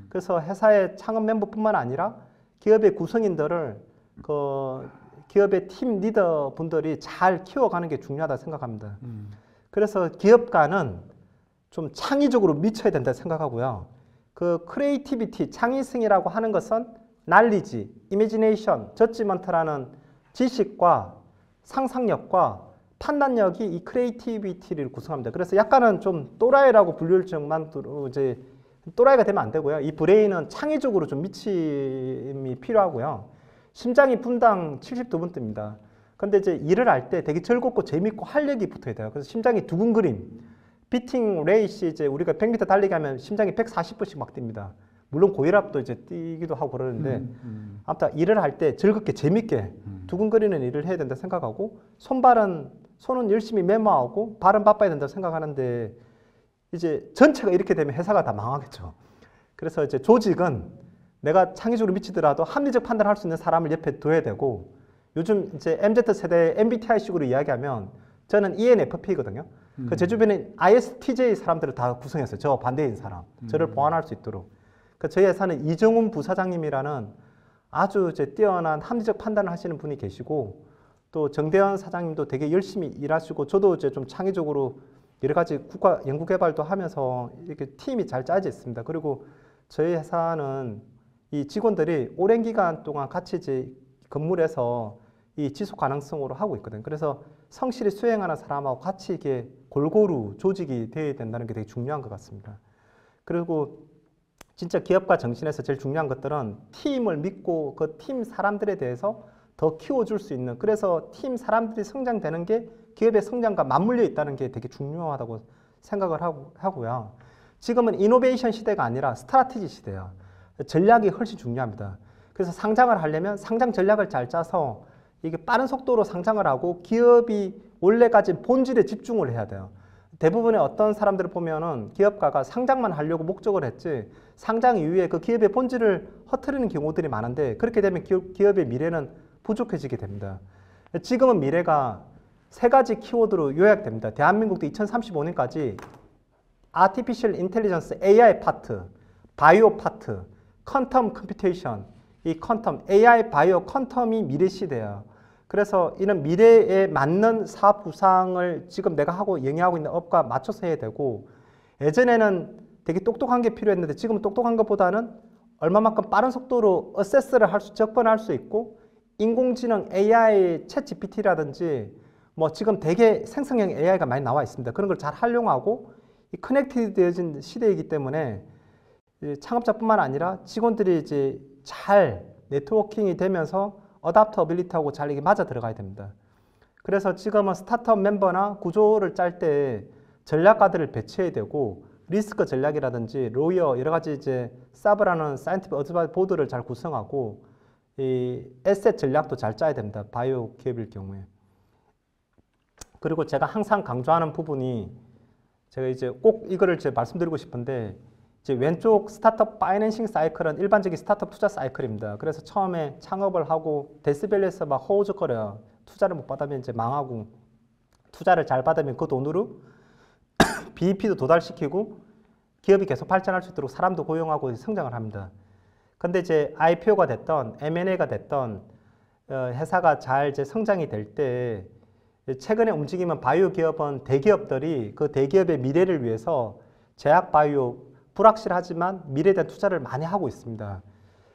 그래서 회사의 창업 멤버뿐만 아니라 기업의 구성인들을 그 기업의 팀 리더 분들이 잘 키워가는 게 중요하다 생각합니다. 그래서 기업가는 좀 창의적으로 미쳐야 된다 생각하고요. 그 크리에이티비티, 창의성이라고 하는 것은 날리지, 이미지네이션, 저지먼트라는 지식과 상상력과 판단력이 이 크리에이티비티를 구성합니다. 그래서 약간은 좀 또라이라고 불릴 정도로 이제 또라이가 되면 안 되고요. 이 브레인은 창의적으로 좀 미침이 필요하고요. 심장이 분당 72번 뜹니다. 근데 이제 일을 할 때 되게 즐겁고 재밌고 활력이 붙어야 돼요. 그래서 심장이 두근거림, 비팅 레이시 이제 우리가 100m 달리기 하면 심장이 140번씩 막 뜁니다. 물론 고혈압도 이제 뛰기도 하고 그러는데 아무튼 일을 할 때 즐겁게 재밌게 두근거리는 일을 해야 된다 생각하고 손은 열심히 메모하고 발은 바빠야 된다 생각하는데 이제 전체가 이렇게 되면 회사가 다 망하겠죠. 그래서 이제 조직은 내가 창의적으로 미치더라도 합리적 판단을 할 수 있는 사람을 옆에 둬야 되고 요즘 이제 MZ세대 MBTI식으로 이야기하면 저는 ENFP거든요. 제 주변에 ISTJ 사람들을 다 구성했어요. 저 반대인 사람. 저를 보완할 수 있도록. 저희 회사는 이정훈 부사장님이라는 아주 이제 뛰어난 합리적 판단을 하시는 분이 계시고 또 정대현 사장님도 되게 열심히 일하시고 저도 이제 좀 창의적으로 여러 가지 국가 연구개발도 하면서 이렇게 팀이 잘 짜져 있습니다. 그리고 저희 회사는 이 직원들이 오랜 기간 동안 같이 이제 건물에서 이 지속 가능성으로 하고 있거든요. 그래서 성실히 수행하는 사람하고 같이 이게 골고루 조직이 되어야 된다는 게 되게 중요한 것 같습니다. 그리고 진짜 기업가 정신에서 제일 중요한 것들은 팀을 믿고 그 팀 사람들에 대해서 더 키워줄 수 있는 그래서 팀 사람들이 성장되는 게 기업의 성장과 맞물려 있다는 게 되게 중요하다고 생각을 하고요. 지금은 이노베이션 시대가 아니라 스트라티지 시대예요. 전략이 훨씬 중요합니다. 그래서 상장을 하려면 상장 전략을 잘 짜서 이게 빠른 속도로 상장을 하고 기업이 원래 가진 본질에 집중을 해야 돼요. 대부분의 어떤 사람들을 보면은 기업가가 상장만 하려고 목적을 했지 상장 이후에 그 기업의 본질을 허트리는 경우들이 많은데 그렇게 되면 기업의 미래는 부족해지게 됩니다. 지금은 미래가 세 가지 키워드로 요약됩니다. 대한민국도 2035년까지 Artificial Intelligence AI 파트, 바이오 파트, 퀀텀 컴퓨테이션, 이 퀀텀, AI, 바이오, 퀀텀이 미래 시대예요. 그래서 이런 미래에 맞는 사업 구상을 지금 내가 하고 영위하고 있는 업과 맞춰서 해야 되고 예전에는 되게 똑똑한 게 필요했는데 지금은 똑똑한 것보다는 얼마만큼 빠른 속도로 어세스를 접근할 수 있고 인공지능 AI, 챗 GPT라든지 뭐 지금 되게 생성형 AI가 많이 나와 있습니다. 그런 걸 잘 활용하고 이 커넥티드 되어진 시대이기 때문에 창업자뿐만 아니라 직원들이 이제 잘 네트워킹이 되면서 어답터빌리티하고 잘 이게 맞아 들어가야 됩니다. 그래서 지금은 스타트업 멤버나 구조를 짤 때 전략가들을 배치해야 되고 리스크 전략이라든지 로이어 여러 가지 이제 사브라는 사이언티픽 어드바이스 보드를 잘 구성하고 이 에셋 전략도 잘 짜야 됩니다. 바이오 기업일 경우에. 그리고 제가 항상 강조하는 부분이 제가 이제 꼭 이거를 이제 말씀드리고 싶은데 이제 왼쪽 스타트업 파이낸싱 사이클은 일반적인 스타트업 투자 사이클입니다. 그래서 처음에 창업을 하고 데스밸리에서 막 허우적거려요. 투자를 못 받으면 이제 망하고 투자를 잘 받으면 그 돈으로 BEP도 도달시키고 기업이 계속 발전할 수 있도록 사람도 고용하고 성장을 합니다. 근데 이제 IPO가 됐던 M&A가 됐던 회사가 잘 이제 성장이 될 때 최근에 움직이면 바이오 기업은 대기업들이 그 대기업의 미래를 위해서 제약 바이오 불확실하지만 미래에 대한 투자를 많이 하고 있습니다.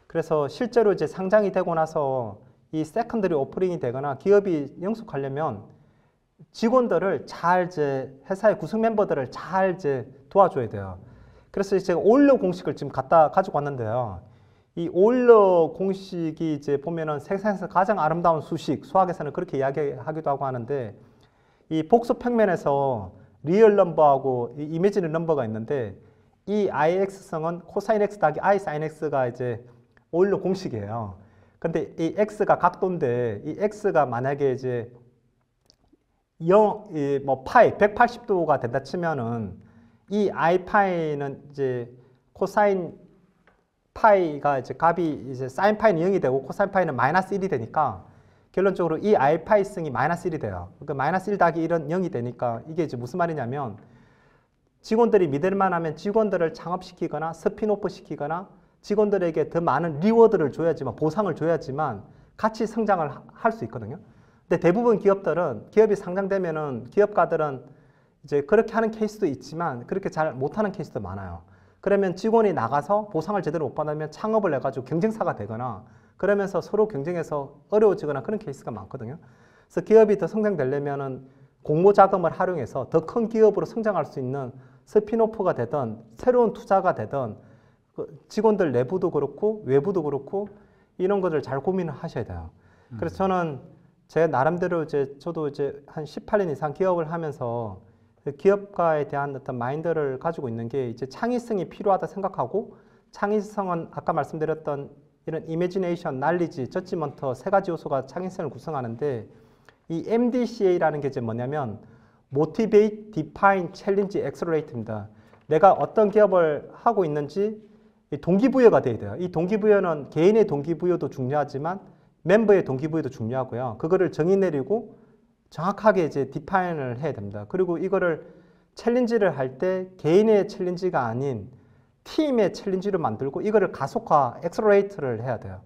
그래서 실제로 이제 상장이 되고 나서 이 세컨더리 오프닝이 되거나 기업이 영속하려면 직원들을 잘 이제 회사의 구성 멤버들을 잘 이제 도와줘야 돼요. 그래서 제가 오일러 공식을 지금 가지고 왔는데요. 이 오일러 공식이 이제 보면은 세상에서 가장 아름다운 수식, 수학에서는 그렇게 이야기하기도 하고 하는데 이 복수 평면에서 리얼 넘버하고 이 이미지널 넘버가 있는데 이 IX성은 코사인 X 더하기 I 사인 X가 이제 오일러 공식이에요. 근데 이 X가 각도인데 이 X가 만약에 이제 파이 180도가 된다 치면은 이 I 파이는 이제 코사인 파이가 이제 값이 이제 사인 파이는 0이 되고 코사인 파이는 마이너스 1이 되니까 결론적으로 이 I 파이승이 마이너스 1이 돼요. 그러니까 마이너스 1 더하기 1은 0이 되니까 이게 이제 무슨 말이냐면 직원들이 믿을만 하면 직원들을 창업시키거나 스핀오프 시키거나 직원들에게 더 많은 리워드를 줘야지만 보상을 줘야지만 같이 성장을 할 수 있거든요. 근데 대부분 기업이 상장되면은 기업가들은 이제 그렇게 하는 케이스도 있지만 그렇게 잘 못하는 케이스도 많아요. 그러면 직원이 나가서 보상을 제대로 못 받으면 창업을 해가지고 경쟁사가 되거나 그러면서 서로 경쟁해서 어려워지거나 그런 케이스가 많거든요. 그래서 기업이 더 성장되려면은 공모 자금을 활용해서 더 큰 기업으로 성장할 수 있는 스핀오프가 되든 새로운 투자가 되든 직원들 내부도 그렇고 외부도 그렇고 이런 것들 잘 고민을 하셔야 돼요. 그래서 저는 제 나름대로 저도 한 18년 이상 기업을 하면서 기업가에 대한 어떤 마인드를 가지고 있는 게 이제 창의성이 필요하다 생각하고 창의성은 아까 말씀드렸던 이런 이미지네이션, 날리지, 저지먼트 세 가지 요소가 창의성을 구성하는데 이 MDCA라는 게 이제 뭐냐면 Motivate, Define, Challenge, Accelerate입니다. 내가 어떤 기업을 하고 있는지 동기부여가 돼야 돼요. 이 동기부여는 개인의 동기부여도 중요하지만 멤버의 동기부여도 중요하고요. 그거를 정의 내리고 정확하게 이제 디파인을 해야 됩니다. 그리고 이거를 챌린지를 할 때 개인의 챌린지가 아닌 팀의 챌린지로 만들고 이거를 가속화, 엑셀러레이트를 해야 돼요.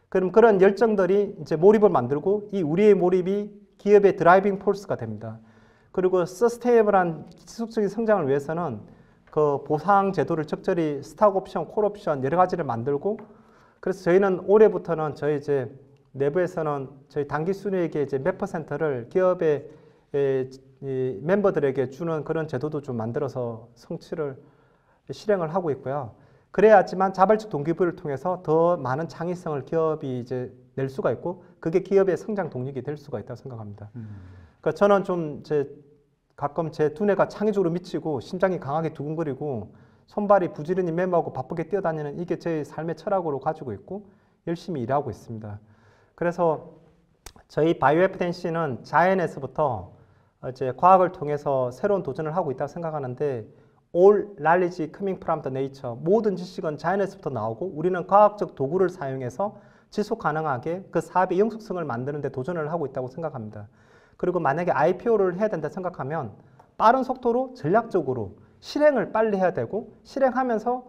그럼 그런 열정들이 이제 몰입을 만들고 이 우리의 몰입이 기업의 드라이빙 포스가 됩니다. 그리고 서스테이블한 지속적인 성장을 위해서는 그 보상 제도를 적절히 스탁 옵션, 콜 옵션 여러 가지를 만들고 그래서 저희는 올해부터는 저희 이제 내부에서는 저희 당기 순이익의 이제 몇 %를 기업의 이 멤버들에게 주는 그런 제도도 좀 만들어서 실행을 하고 있고요. 그래야지만 자발적 동기부여를 통해서 더 많은 창의성을 기업이 이제 낼 수가 있고 그게 기업의 성장 동력이 될 수가 있다고 생각합니다. 그러니까 저는 좀 가끔 제 두뇌가 창의적으로 미치고 심장이 강하게 두근거리고 손발이 부지런히 메모하고 바쁘게 뛰어다니는 이게 제 삶의 철학으로 가지고 있고 열심히 일하고 있습니다. 그래서 저희 바이오에피덴시는 자연에서부터 이제 과학을 통해서 새로운 도전을 하고 있다고 생각하는데 All knowledge coming from the nature. 모든 지식은 자연에서부터 나오고 우리는 과학적 도구를 사용해서 지속 가능하게 그 사업의 영속성을 만드는 데 도전을 하고 있다고 생각합니다. 그리고 만약에 IPO를 해야 된다 생각하면 빠른 속도로 전략적으로 실행을 빨리 해야 되고 실행하면서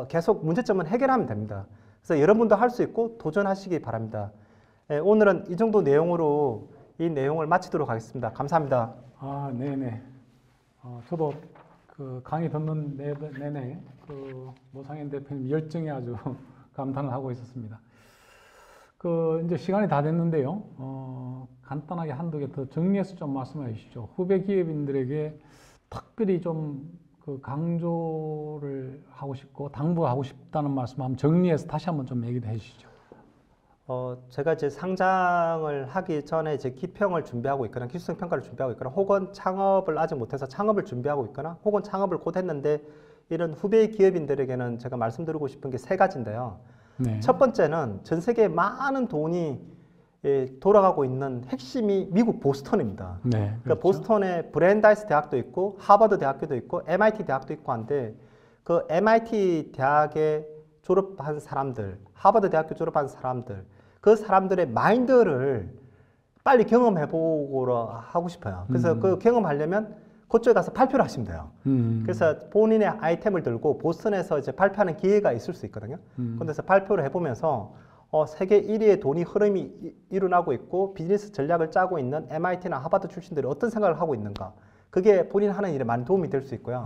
계속 문제점은 해결하면 됩니다. 그래서 여러분도 할 수 있고 도전하시기 바랍니다. 오늘은 이 정도 내용으로 이 내용을 마치도록 하겠습니다. 감사합니다.
네네. 저도 그 강의 듣는 내내 그 모상현 대표님 열정에 아주 감탄을 하고 있었습니다. 이제 시간이 다 됐는데요. 간단하게 한두 개 더 정리해서 좀 말씀해 주시죠. 후배 기업인들에게 특별히 좀 그 강조를 하고 싶고 당부하고 싶다는 말씀 한번 정리해서 다시 한번 좀 얘기를 해 주시죠.
제가 이제 상장을 하기 전에 이제 기평을 준비하고 있거나 기술성 평가를 준비하고 있거나 혹은 창업을 아직 못해서 창업을 준비하고 있거나 혹은 창업을 곧 했는데 이런 후배 기업인들에게는 제가 말씀드리고 싶은 게 세 가지인데요.
네.
첫 번째는 전 세계에 많은 돈이 돌아가고 있는 핵심이 미국 보스턴입니다.
네,
그러니까
그렇죠.
보스턴에 브랜다이스 대학도 있고 하버드 대학교도 있고 MIT 대학도 있고 한데 그 MIT 대학에 졸업한 사람들, 하버드 대학교 졸업한 사람들, 그 사람들의 마인드를 빨리 경험해보고 하고 싶어요. 그래서 그 경험하려면 그쪽에 가서 발표를 하시면 돼요. 그래서 본인의 아이템을 들고 보스턴에서 이제 발표하는 기회가 있을 수 있거든요. 그래서 발표를 해보면서 세계 1위의 돈이 흐름이 일어나고 있고 비즈니스 전략을 짜고 있는 MIT나 하버드 출신들이 어떤 생각을 하고 있는가. 그게 본인 하는 일에 많은 도움이 될 수 있고요.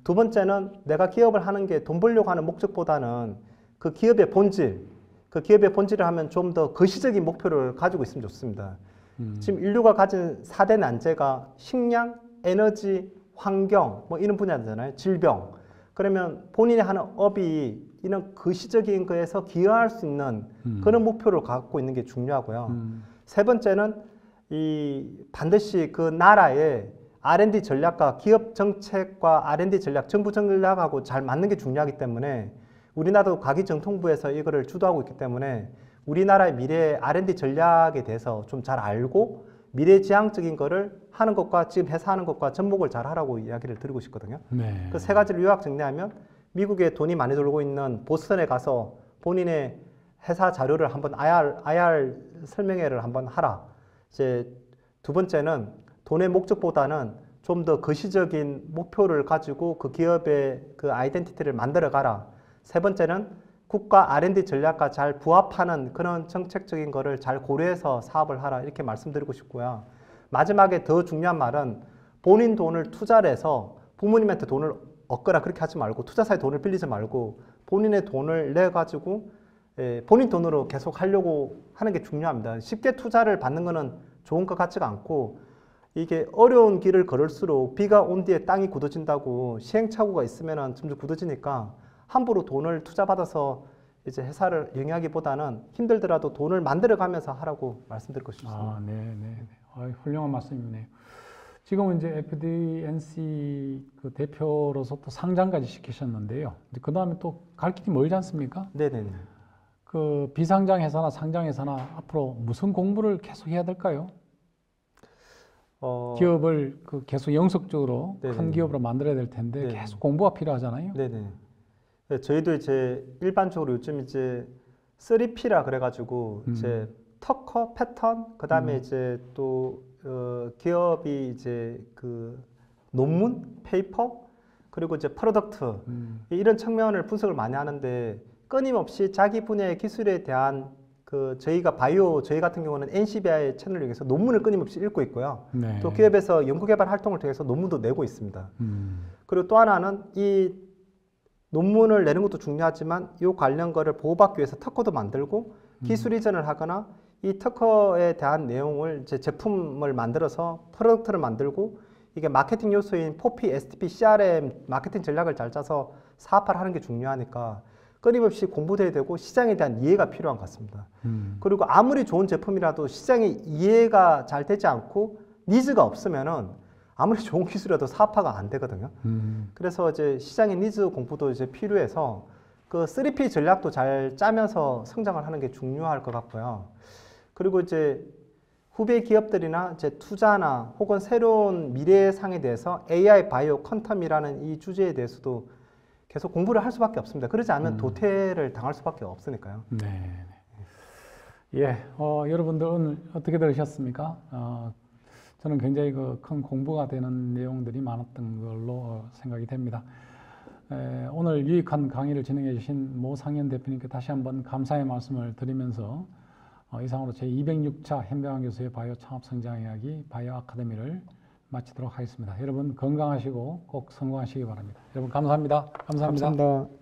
두 번째는 내가 기업을 하는 게 돈 벌려고 하는 목적보다는 그 기업의 본질, 그 기업의 본질을 하면 좀 더 거시적인 목표를 가지고 있으면 좋습니다. 지금 인류가 가진 4대 난제가 식량, 에너지, 환경 뭐 이런 분야잖아요. 질병. 그러면 본인이 하는 업이 이런 거시적인 거에서 기여할 수 있는 그런 목표를 갖고 있는 게 중요하고요. 세 번째는 이 반드시 그 나라의 R&D 전략과 기업 정책과 R&D 전략, 정부 전략하고 잘 맞는 게 중요하기 때문에 우리나라도 과기정통부에서 이거를 주도하고 있기 때문에 우리나라의 미래 R&D 전략에 대해서 좀 잘 알고 미래지향적인 거를 하는 것과 지금 회사 하는 것과 접목을 잘 하라고 이야기를 드리고 싶거든요.
네.
그 세 가지를 요약 정리하면 미국에 돈이 많이 돌고 있는 보스턴에 가서 본인의 회사 자료를 한번 IR 설명회를 한번 하라. 이제 두 번째는 돈의 목적보다는 좀 더 거시적인 목표를 가지고 그 기업의 그 아이덴티티를 만들어 가라. 세 번째는 국가 R&D 전략과 잘 부합하는 그런 정책적인 거를 잘 고려해서 사업을 하라. 이렇게 말씀드리고 싶고요. 마지막에 더 중요한 말은 본인 돈을 투자를 해서 부모님한테 돈을 얻거나 그렇게 하지 말고 투자사에 돈을 빌리지 말고 본인의 돈을 내 가지고 본인 돈으로 계속 하려고 하는 게 중요합니다. 쉽게 투자를 받는 거는 좋은 것 같지가 않고 이게 어려운 길을 걸을수록 비가 온 뒤에 땅이 굳어진다고 시행착오가 있으면 점점 굳어지니까 함부로 돈을 투자받아서 이제 회사를 영위하기보다는 힘들더라도 돈을 만들어가면서 하라고 말씀드리고 싶습니다.
아, 네, 네. 훌륭한 말씀이네요. 지금은 이제 FDNC 그 대표로서 또 상장까지 시키셨는데요. 그 다음에 또 갈 길이 멀지 않습니까?
네네네.
그 비상장 회사나 상장 회사나 앞으로 무슨 공부를 계속 해야 될까요? 기업을 그 계속 영속적으로 큰
네네.
기업으로 만들어야 될 텐데
네네.
계속 공부가 필요하잖아요.
네네. 네, 저희도 이제 일반적으로 요즘 이제 3P라 그래가지고 이제 특허, 패턴, 그 다음에 이제 또 기업이 이제 그 논문, 페이퍼, 그리고 이제 프로덕트 이런 측면을 분석을 많이 하는데 끊임없이 자기 분야의 기술에 대한 그 저희가 저희 같은 경우는 NCBI 채널을 이용해서 논문을 끊임없이 읽고 있고요.
네.
또 기업에서 연구개발 활동을 통해서 논문도 내고 있습니다. 그리고 또 하나는 이 논문을 내는 것도 중요하지만 이 관련 거를 보호받기 위해서 특허도 만들고 기술 이전을 하거나 이 특허에 대한 내용을 제 제품을 만들어서 프로덕트를 만들고 이게 마케팅 요소인 포피, STP, CRM 마케팅 전략을 잘 짜서 사업화를 하는 게 중요하니까 끊임없이 공부돼야 되고 시장에 대한 이해가 필요한 것 같습니다. 그리고 아무리 좋은 제품이라도 시장에 이해가 잘 되지 않고 니즈가 없으면은 아무리 좋은 기술이라도 사업화가 안 되거든요. 그래서 이제 시장의 니즈 공부도 이제 필요해서 그 3P 전략도 잘 짜면서 성장을 하는 게 중요할 것 같고요. 그리고 이제 후배 기업들이나 이제 투자나 혹은 새로운 미래상에 대해서 AI, 바이오, 퀀텀이라는 이 주제에 대해서도 계속 공부를 할 수밖에 없습니다. 그러지 않으면 도태를 당할 수밖에 없으니까요.
네. 예, 여러분들 오늘 어떻게 들으셨습니까? 저는 굉장히 큰 공부가 되는 내용들이 많았던 걸로 생각이 됩니다. 오늘 유익한 강의를 진행해 주신 모상현 대표님께 다시 한번 감사의 말씀을 드리면서 이상으로 제206차 현병환 교수의 바이오 창업 성장 이야기 바이오 아카데미를 마치도록 하겠습니다. 여러분 건강하시고 꼭 성공하시기 바랍니다. 여러분 감사합니다. 감사합니다.
감사합니다.